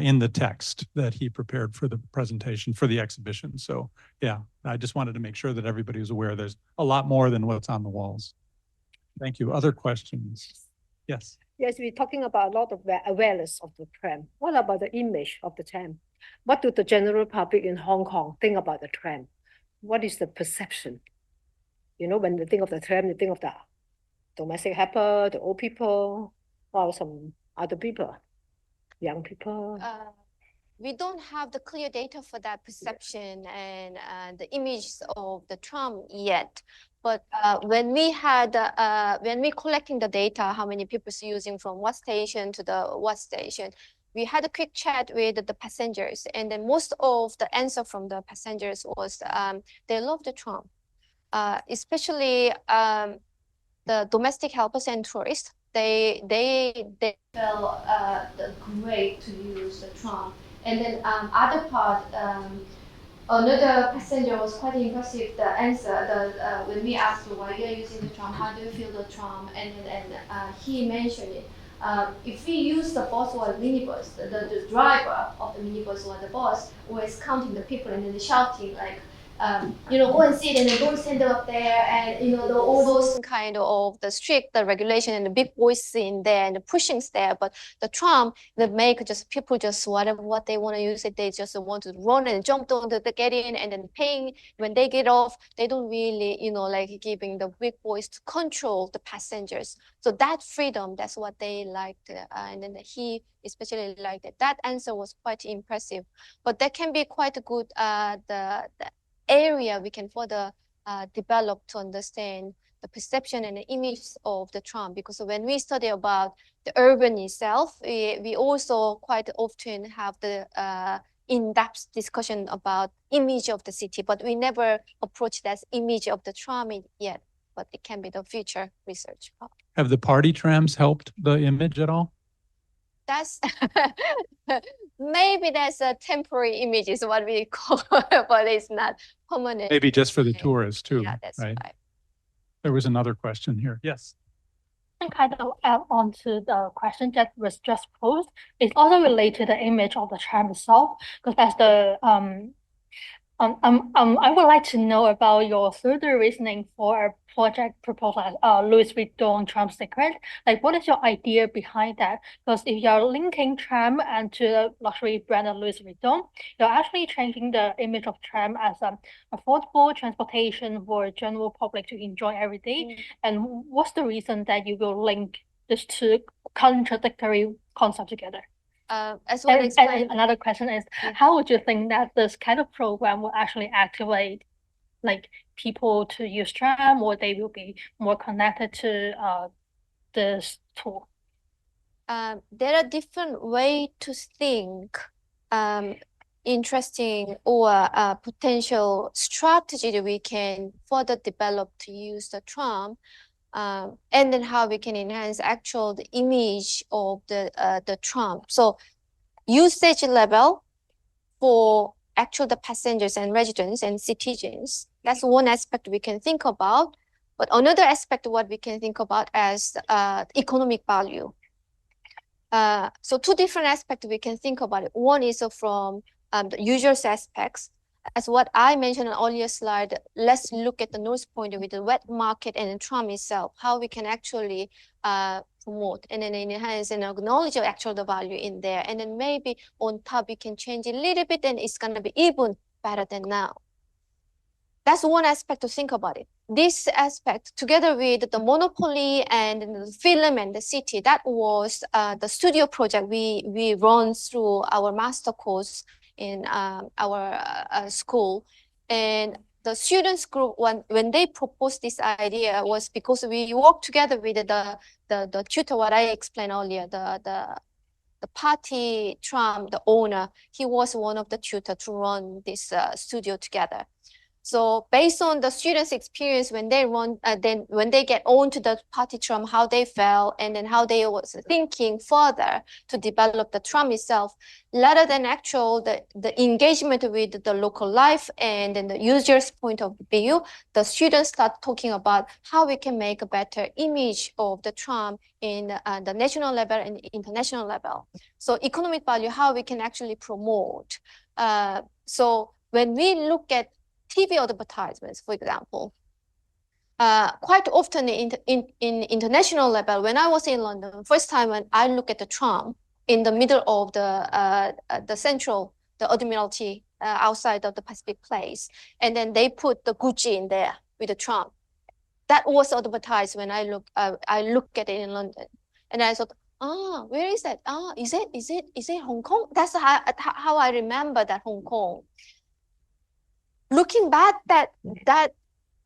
Speaker 1: in the text that he prepared for the presentation for the exhibition. So yeah, I just wanted to make sure that everybody was aware there's a lot more than what's on the walls. Thank you. Other questions? Yes.
Speaker 10: Yes, we're talking about a lot of awareness of the tram. What about the image of the tram? What do the general public in Hong Kong think about the tram? What is the perception? You know, when they think of the tram, they think of the domestic helper, the old people, or some other people, young people.
Speaker 2: We don't have the clear data for that perception and the image of the tram yet. But when we collecting the data, how many people are using from what station to the what station, we had a quick chat with the passengers, and then most of the answer from the passengers was they love the tram, especially the domestic helpers and tourists. They felt great to use the tram. And then other part, another passenger was quite impressive. The answer, when we asked why you're using the tram, how do you feel the tram, and he mentioned it. If we use the bus or the minibus, the driver of the minibus or the bus was counting the people and then shouting like, go and sit and then don't stand up there, and all those kind of the strict the regulation and the big voice in there and the pushings there. But the tram, they make just people just whatever what they want to use it, they just want to run and jump on the get in and then paying when they get off. They don't really like giving the big voice to control the passengers. So that freedom, that's what they liked, and then he especially liked it. That answer was quite impressive. But that can be quite a good the area we can further develop to understand the perception and the image of the tram. Because when we study about the urban itself, we also quite often have the in-depth discussion about image of the city, but we never approach that image of the tram yet. But it can be the future research.
Speaker 1: Have the party trams helped the image at all?
Speaker 2: That's maybe that's a temporary image is what we call, but it's not permanent.
Speaker 1: Maybe just for the tourists too.
Speaker 2: Yeah, that's right.
Speaker 1: There was another question here. Yes.
Speaker 11: And kind of add on to the question that was just posed, it's also related to the image of the tram itself, because as the I would like to know about your further reasoning for a project proposal, Louis Vuitton Tram Secret. Like, what is your idea behind that? Because if you're linking tram and to the luxury brand of Louis Vuitton, you're actually changing the image of tram as an affordable transportation for general public to enjoy every day. And what's the reason that you will link these two contradictory concepts together?
Speaker 2: As well
Speaker 11: and another question is, how would you think that this kind of program will actually activate like people to use tram, or they will be more connected to this tool?
Speaker 2: There are different ways to think interesting or potential strategy that we can further develop to use the tram. And then how we can enhance the image of the tram. So usage level for the passengers and residents and citizens, that's one aspect we can think about. But another aspect what we can think about as economic value. So two different aspects we can think about it. One is from the users aspects. As what I mentioned on earlier slide, let's look at the North Point with the wet market and the tram itself, how we can actually promote and then enhance and acknowledge the value in there. And then maybe on top, we can change a little bit and it's going to be even better than now. That's one aspect to think about it. This aspect, together with the monopoly and the film and the city, that was the studio project we run through our master course in our school. And the students group, when they proposed this idea, was because we worked together with the tutor, what I explained earlier, the party tram, the owner. He was one of the tutors to run this studio together. So based on the students' experience when they run, then when they get onto the party tram, how they felt, and then how they was thinking further to develop the tram itself, rather than the engagement with the local life and then the user's point of view, the students start talking about how we can make a better image of the tram in the national level and international level. So economic value, how we can actually promote. So when we look at TV advertisements, for example, quite often in international level, when I was in London, first time when I look at the tram in the middle of the central, the Admiralty outside of the Pacific Place, and then they put the Gucci in there with the tram. That was advertised when I look at it in London, and I thought, where is that? Is it Hong Kong? That's how I remember that Hong Kong. Looking back that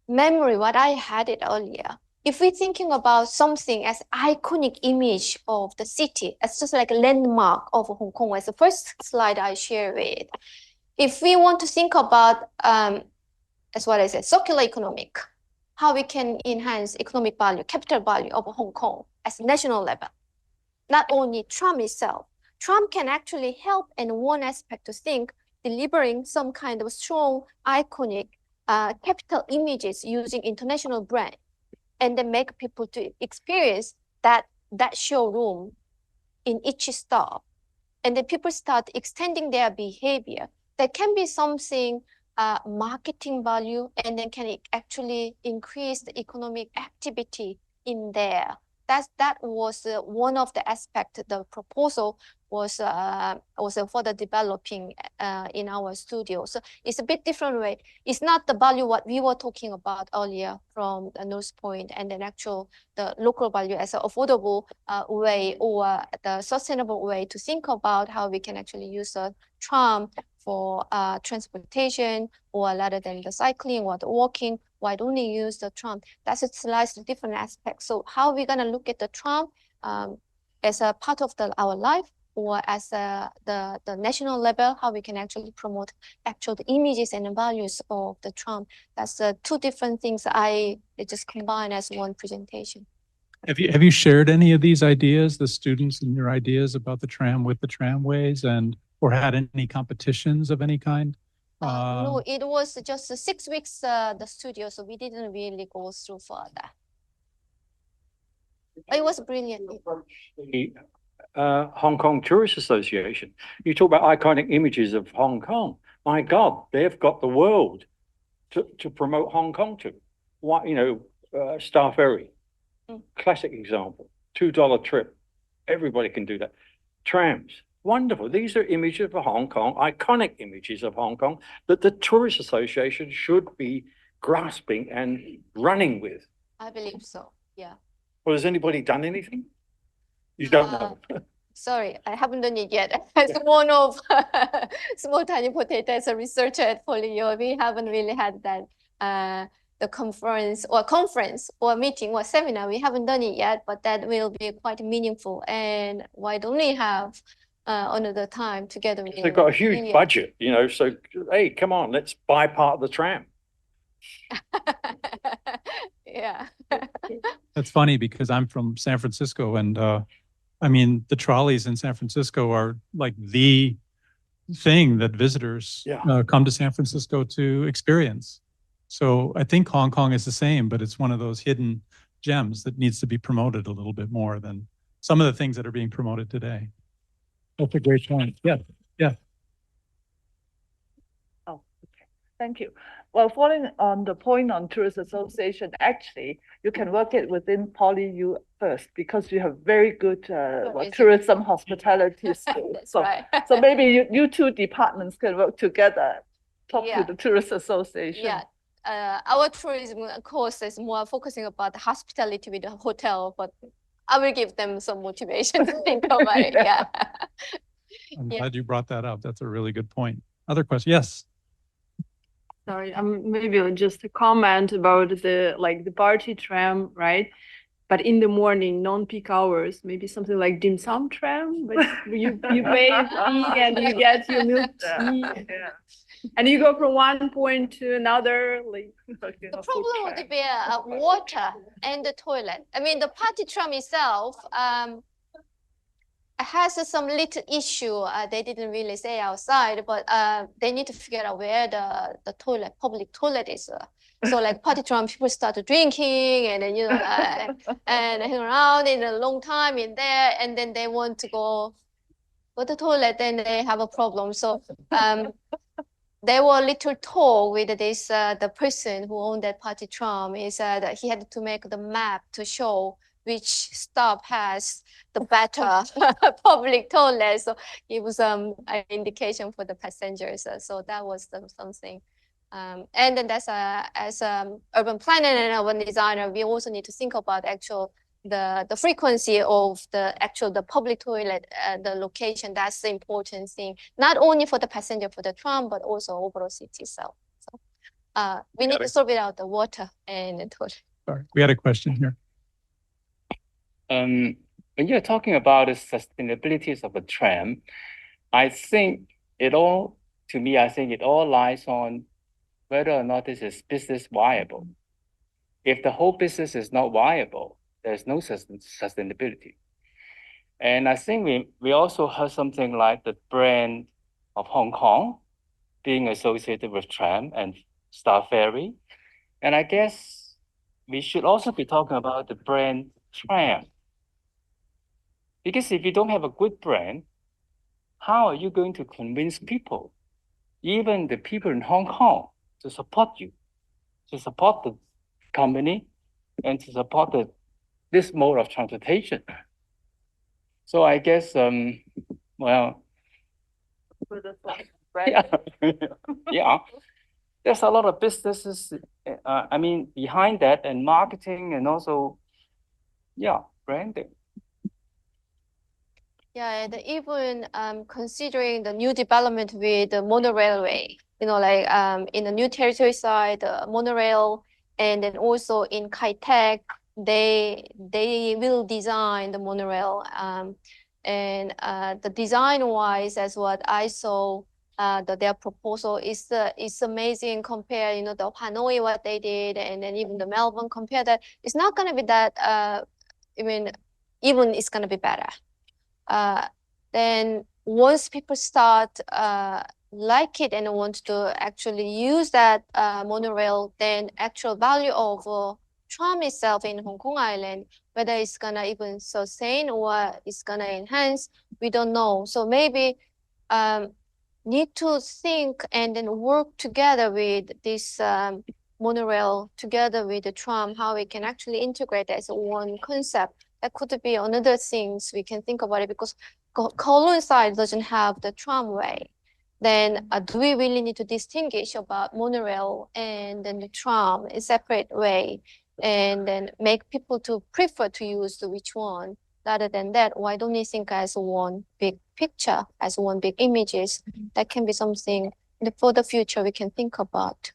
Speaker 2: memory, what I had it earlier, if we're thinking about something as iconic image of the city, it's just like a landmark of Hong Kong, as the first slide I share with. If we want to think about, as what I said, circular economic, how we can enhance economic value, capital value of Hong Kong as national level, not only tram itself. Tram can actually help in one aspect to think, delivering some kind of strong, iconic capital images using international brand, and then make people to experience that showroom in each stop. And then people start extending their behavior. There can be something marketing value, and then can actually increase the economic activity in there. That was one of the aspects the proposal was further developing in our studio. So it's a bit different way. It's not the value what we were talking about earlier from the North Point, and then the local value as an affordable way or the sustainable way to think about how we can actually use a tram for transportation, or rather than the cycling or the walking, why don't we use the tram? That's a slightly different aspect. So how are we gonna look at the tram as a part of our life, or as the national level, how we can actually promote the images and the values of the tram? That's two different things I just combine as one presentation.
Speaker 1: Have you shared any of these ideas, the students, and your ideas about the tram with the tramways, or had any competitions of any kind?
Speaker 2: No, it was just 6 weeks, the studio, so we didn't really go through further. It was brilliant.
Speaker 5: The Hong Kong Tourist Association, you talk about iconic images of Hong Kong. my God, they've got the world to promote Hong Kong to. Why, Star Ferry, classic example, $2 trip. Everybody can do that. Trams, wonderful. These are images of Hong Kong, iconic images of Hong Kong that the Tourist Association should be grasping and running with.
Speaker 2: I believe so. Yeah.
Speaker 5: Well, has anybody done anything? You don't know.
Speaker 2: Sorry, I haven't done it yet. As one of small tiny potatoes, a researcher at Polio, we haven't really had that the conference or meeting or seminar. We haven't done it yet, but that will be quite meaningful. And why don't we have another time together with
Speaker 5: They've got a huge budget, so hey, come on, let's buy part of the tram.
Speaker 2: Yeah.
Speaker 1: That's funny because I'm from San Francisco, and I mean, the trolleys in San Francisco are like the thing that visitors come to San Francisco to experience. So I think Hong Kong is the same, but it's one of those hidden gems that needs to be promoted a little bit more than some of the things that are being promoted today. That's a great point. Yeah, yeah.
Speaker 12: Oh, okay. Thank you. Well, following on the point on tourist association, actually, you can work it within PolyU first because you have very good tourism hospitality skills. So,
Speaker 2: right.
Speaker 12: So maybe you two departments can work together, talk to the tourist association.
Speaker 2: Yeah. Our tourism course is more focusing about the hospitality with the hotel, but I will give them some motivation to think about it. Yeah.
Speaker 1: I'm glad you brought that up. That's a really good point. Other question? Yes.
Speaker 13: Sorry, maybe just a comment about the party tram, right? But in the morning, non-peak hours, maybe something like dim sum tram, but you pay a fee and you get your milk tea.
Speaker 12: Yeah.
Speaker 13: And you go from one point to another.
Speaker 2: The problem would be water and the toilet. I mean, the party tram itself has some little issue. They didn't really say outside, but they need to figure out where the toilet, public toilet is. So like party tram, people start drinking and then and hang around in a long time in there, and then they want to go to the toilet, then they have a problem. So there were little talk with this the person who owned that party tram. He said that he had to make the map to show which stop has the better public toilet. So it was an indication for the passengers. So that was something. And then that's as urban planner and urban designer, we also need to think about the frequency of the public toilet, the location. That's the important thing, not only for the passenger for the tram, but also overall city itself. So we need to sort it out, the water and the toilet.
Speaker 1: Sorry, we had a question here.
Speaker 14: When you're talking about the sustainabilities of a tram, I think it all lies on whether or not this is business viable. If the whole business is not viable, there's no sustainability. And I think we also heard something like the brand of Hong Kong being associated with tram and Star Ferry. And I guess we should also be talking about the brand tram. Because if you don't have a good brand, how are you going to convince people, even the people in Hong Kong, to support you, to support the company, and to support this mode of transportation? So I guess, well, yeah, there's a lot of businesses, behind that, and marketing, and also, branding.
Speaker 2: Yeah, and even considering the new development with the monorailway, in the new territory side, the monorail, and then also in Kai-Tak, they will design the monorail. And the design-wise, as what I saw, their proposal is amazing. Compare, the Hanoi what they did, and then even the Melbourne. Compare that, it's not going to be that. Even it's going to be better. Then once people start like it and want to actually use that monorail, then actual value of tram itself in Hong Kong Island, whether it's gonna even sustain or it's gonna enhance, we don't know. So maybe need to think and then work together with this monorail, together with the tram, how we can actually integrate as one concept. That could be another things we can think about it, because Kowloon side doesn't have the tramway. Then do we really need to distinguish about monorail and then the tram in separate way, and then make people to prefer to use which one? Rather than that, why don't we think as one big picture, as one big images? That can be something for the future we can think about.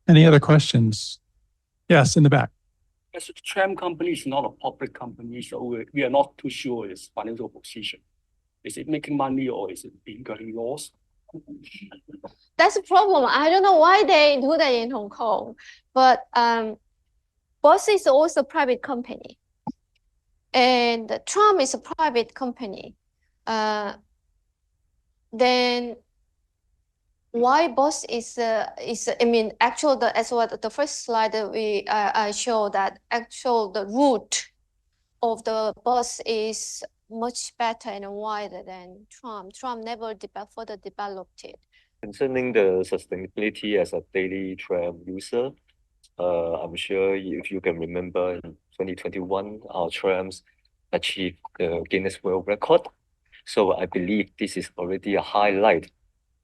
Speaker 1: Any other questions? Yes, in the back.
Speaker 15: As a tram company is not a public company, so we are not too sure its financial position. Is it making money or is it incurring loss?
Speaker 2: That's a problem. I don't know why they do that in Hong Kong, but bus is also a private company, and the tram is a private company. Then why bus is I mean, actual as what the first slide that I showed, that actual the route of the bus is much better and wider than tram. Tram never further developed it.
Speaker 16: Concerning the sustainability as a daily tram user, I'm sure if you can remember in 2021, our trams achieved the Guinness World Record. So I believe this is already a highlight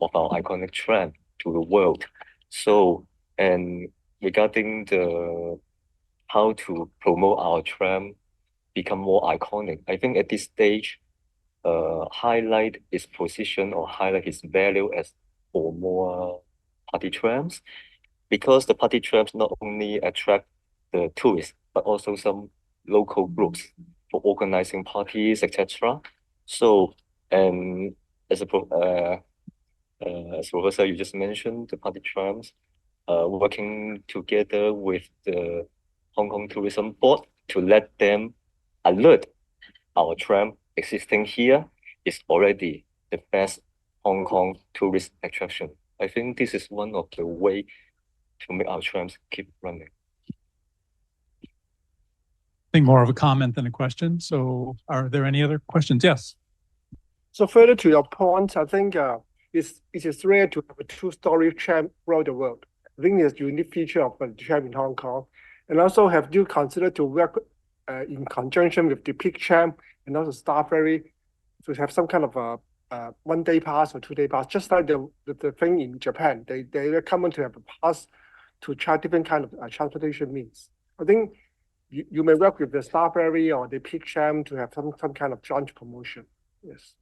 Speaker 16: of our iconic tram to the world. So, and regarding the how to promote our tram become more iconic, I think at this stage, highlight its position or highlight its value as for more party trams, because the party trams not only attract the tourists, but also some local groups for organizing parties, etc. So, and as Professor, you just mentioned, the party trams, working together with the Hong Kong Tourism Board to let them alert our tram existing here is already the best Hong Kong tourist attraction. I think this is one of the way to make our trams keep running.
Speaker 1: I think more of a comment than a question. So are there any other questions? Yes.
Speaker 17: So further to your point, I think it is rare to have a two-story tram around the world. I think it's a unique feature of the tram in Hong Kong. And also, have you considered to work in conjunction with the peak tram and also Star Ferry to have some kind of a 1 day pass or 2 day pass, just like the thing in Japan? They are common to have a pass to try different kind of transportation means. I think you may work with the Star Ferry or the peak tram to have some kind of joint promotion. Yes.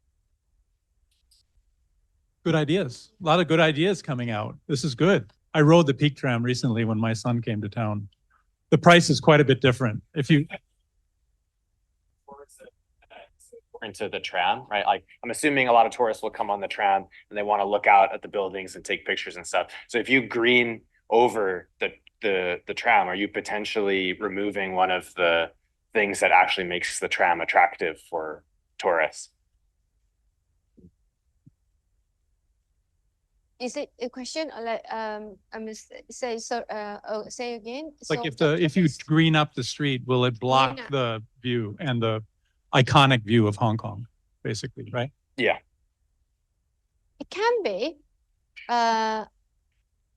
Speaker 1: Good ideas. A lot of good ideas coming out. This is good. I rode the peak tram recently when my son came to town. The price is quite a bit different. If you
Speaker 6: into the tram, right? Like, I'm assuming a lot of tourists will come on the tram and they want to look out at the buildings and take pictures and stuff. So if you green over the tram, are you potentially removing one of the things that actually makes the tram attractive for tourists?
Speaker 2: Is it a question or like I must say say again?
Speaker 1: like
Speaker 2: So
Speaker 1: if you green up the street, will it block the view and the iconic view of Hong Kong, basically, right?
Speaker 6: Yeah.
Speaker 2: it can be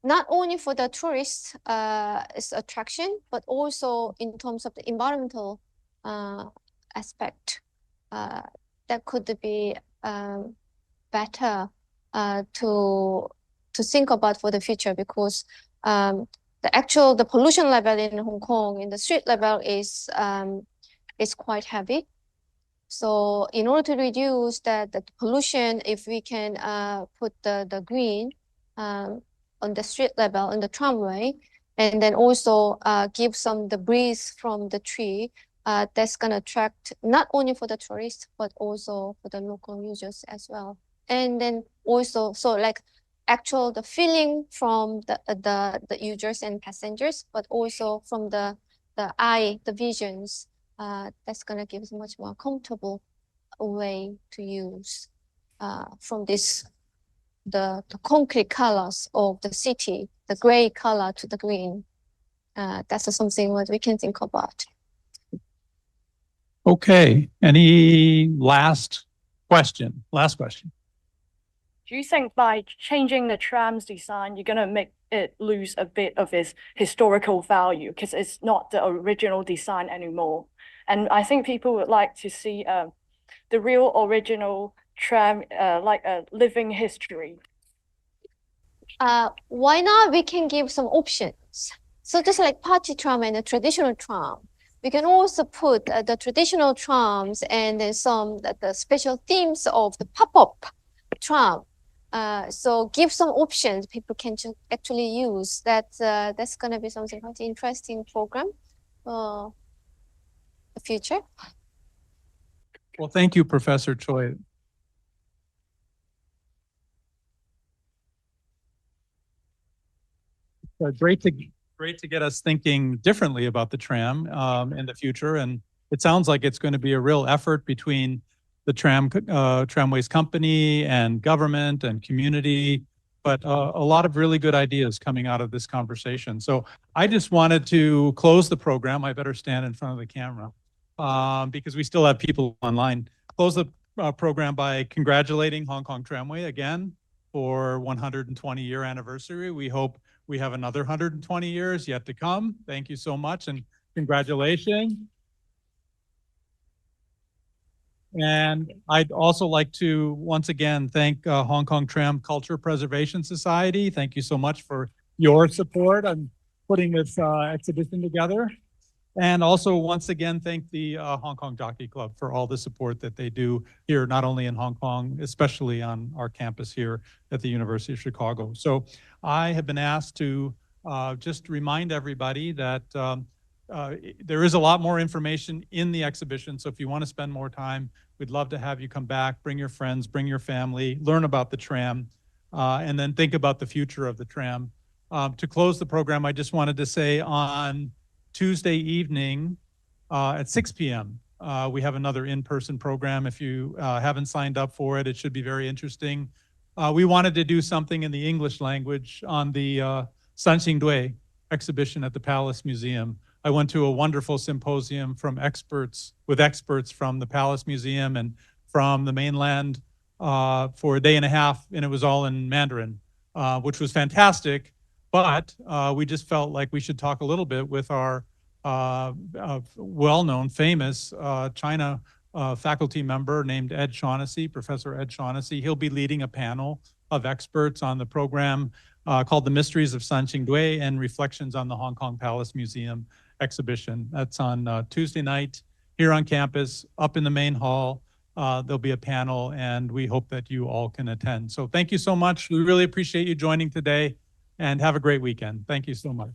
Speaker 2: not only for the tourist attraction, but also in terms of the environmental aspect. That could be better to think about for the future, because the pollution level in Hong Kong in the street level is quite heavy. So in order to reduce the pollution, if we can put the green on the street level, on the tramway, and then also give some the breeze from the tree, that's gonna attract not only for the tourists, but also for the local users as well. And then also, so like the feeling from the users and passengers, but also from the visions, that's gonna give us a much more comfortable way to use from the concrete colors of the city, the gray color to the green. That's something what we can think about.
Speaker 1: Okay, any last question? Last question.
Speaker 18: do you think by changing the tram's design, you're going to make it lose a bit of its historical value because it's not the original design anymore? And I think people would like to see the real original tram, like a living history.
Speaker 2: Why not? We can give some options. So just like party tram and a traditional tram, we can also put the traditional trams and then some the special themes of the pop-up tram. So give some options people can actually use. That's going to be something quite interesting program for the future.
Speaker 1: Well, thank you, Professor Choi. Great to get us thinking differently about the tram in the future. And it sounds like it's going to be a real effort between the Tramways company and government and community, but a lot of really good ideas coming out of this conversation. So I just wanted to close the program. I better stand in front of the camera because we still have people online. Close the program by congratulating Hong Kong Tramway again for 120-year anniversary. We hope we have another 120 years yet to come. Thank you so much and congratulations. And I'd also like to once again thank Hong Kong Tram Culture Preservation Society. Thank you so much for your support on putting this exhibition together. And also once again, thank the Hong Kong Jockey Club for all the support that they do here, not only in Hong Kong, especially on our campus here at the University of Chicago. So I have been asked to just remind everybody that there is a lot more information in the exhibition. So if you want to spend more time, we'd love to have you come back, bring your friends, bring your family, learn about the tram, and then think about the future of the tram. To close the program, I just wanted to say on Tuesday evening at 6 p.m., we have another in-person program. If you haven't signed up for it, it should be very interesting. We wanted to do something in the English language on the Sanxing Dui exhibition at the Palace Museum. I went to a wonderful symposium with experts from the Palace Museum and from the mainland for a day and a half, and it was all in Mandarin, which was fantastic. But we just felt like we should talk a little bit with our well-known, famous China faculty member named Ed Shaughnessy, Professor Ed Shaughnessy. He'll be leading a panel of experts on the program called The Mysteries of Sanxing Dui and Reflections on the Hong Kong Palace Museum exhibition. That's on Tuesday night here on campus, up in the main hall. There'll be a panel, and we hope that you all can attend. So thank you so much. We really appreciate you joining today, and have a great weekend. Thank you so much.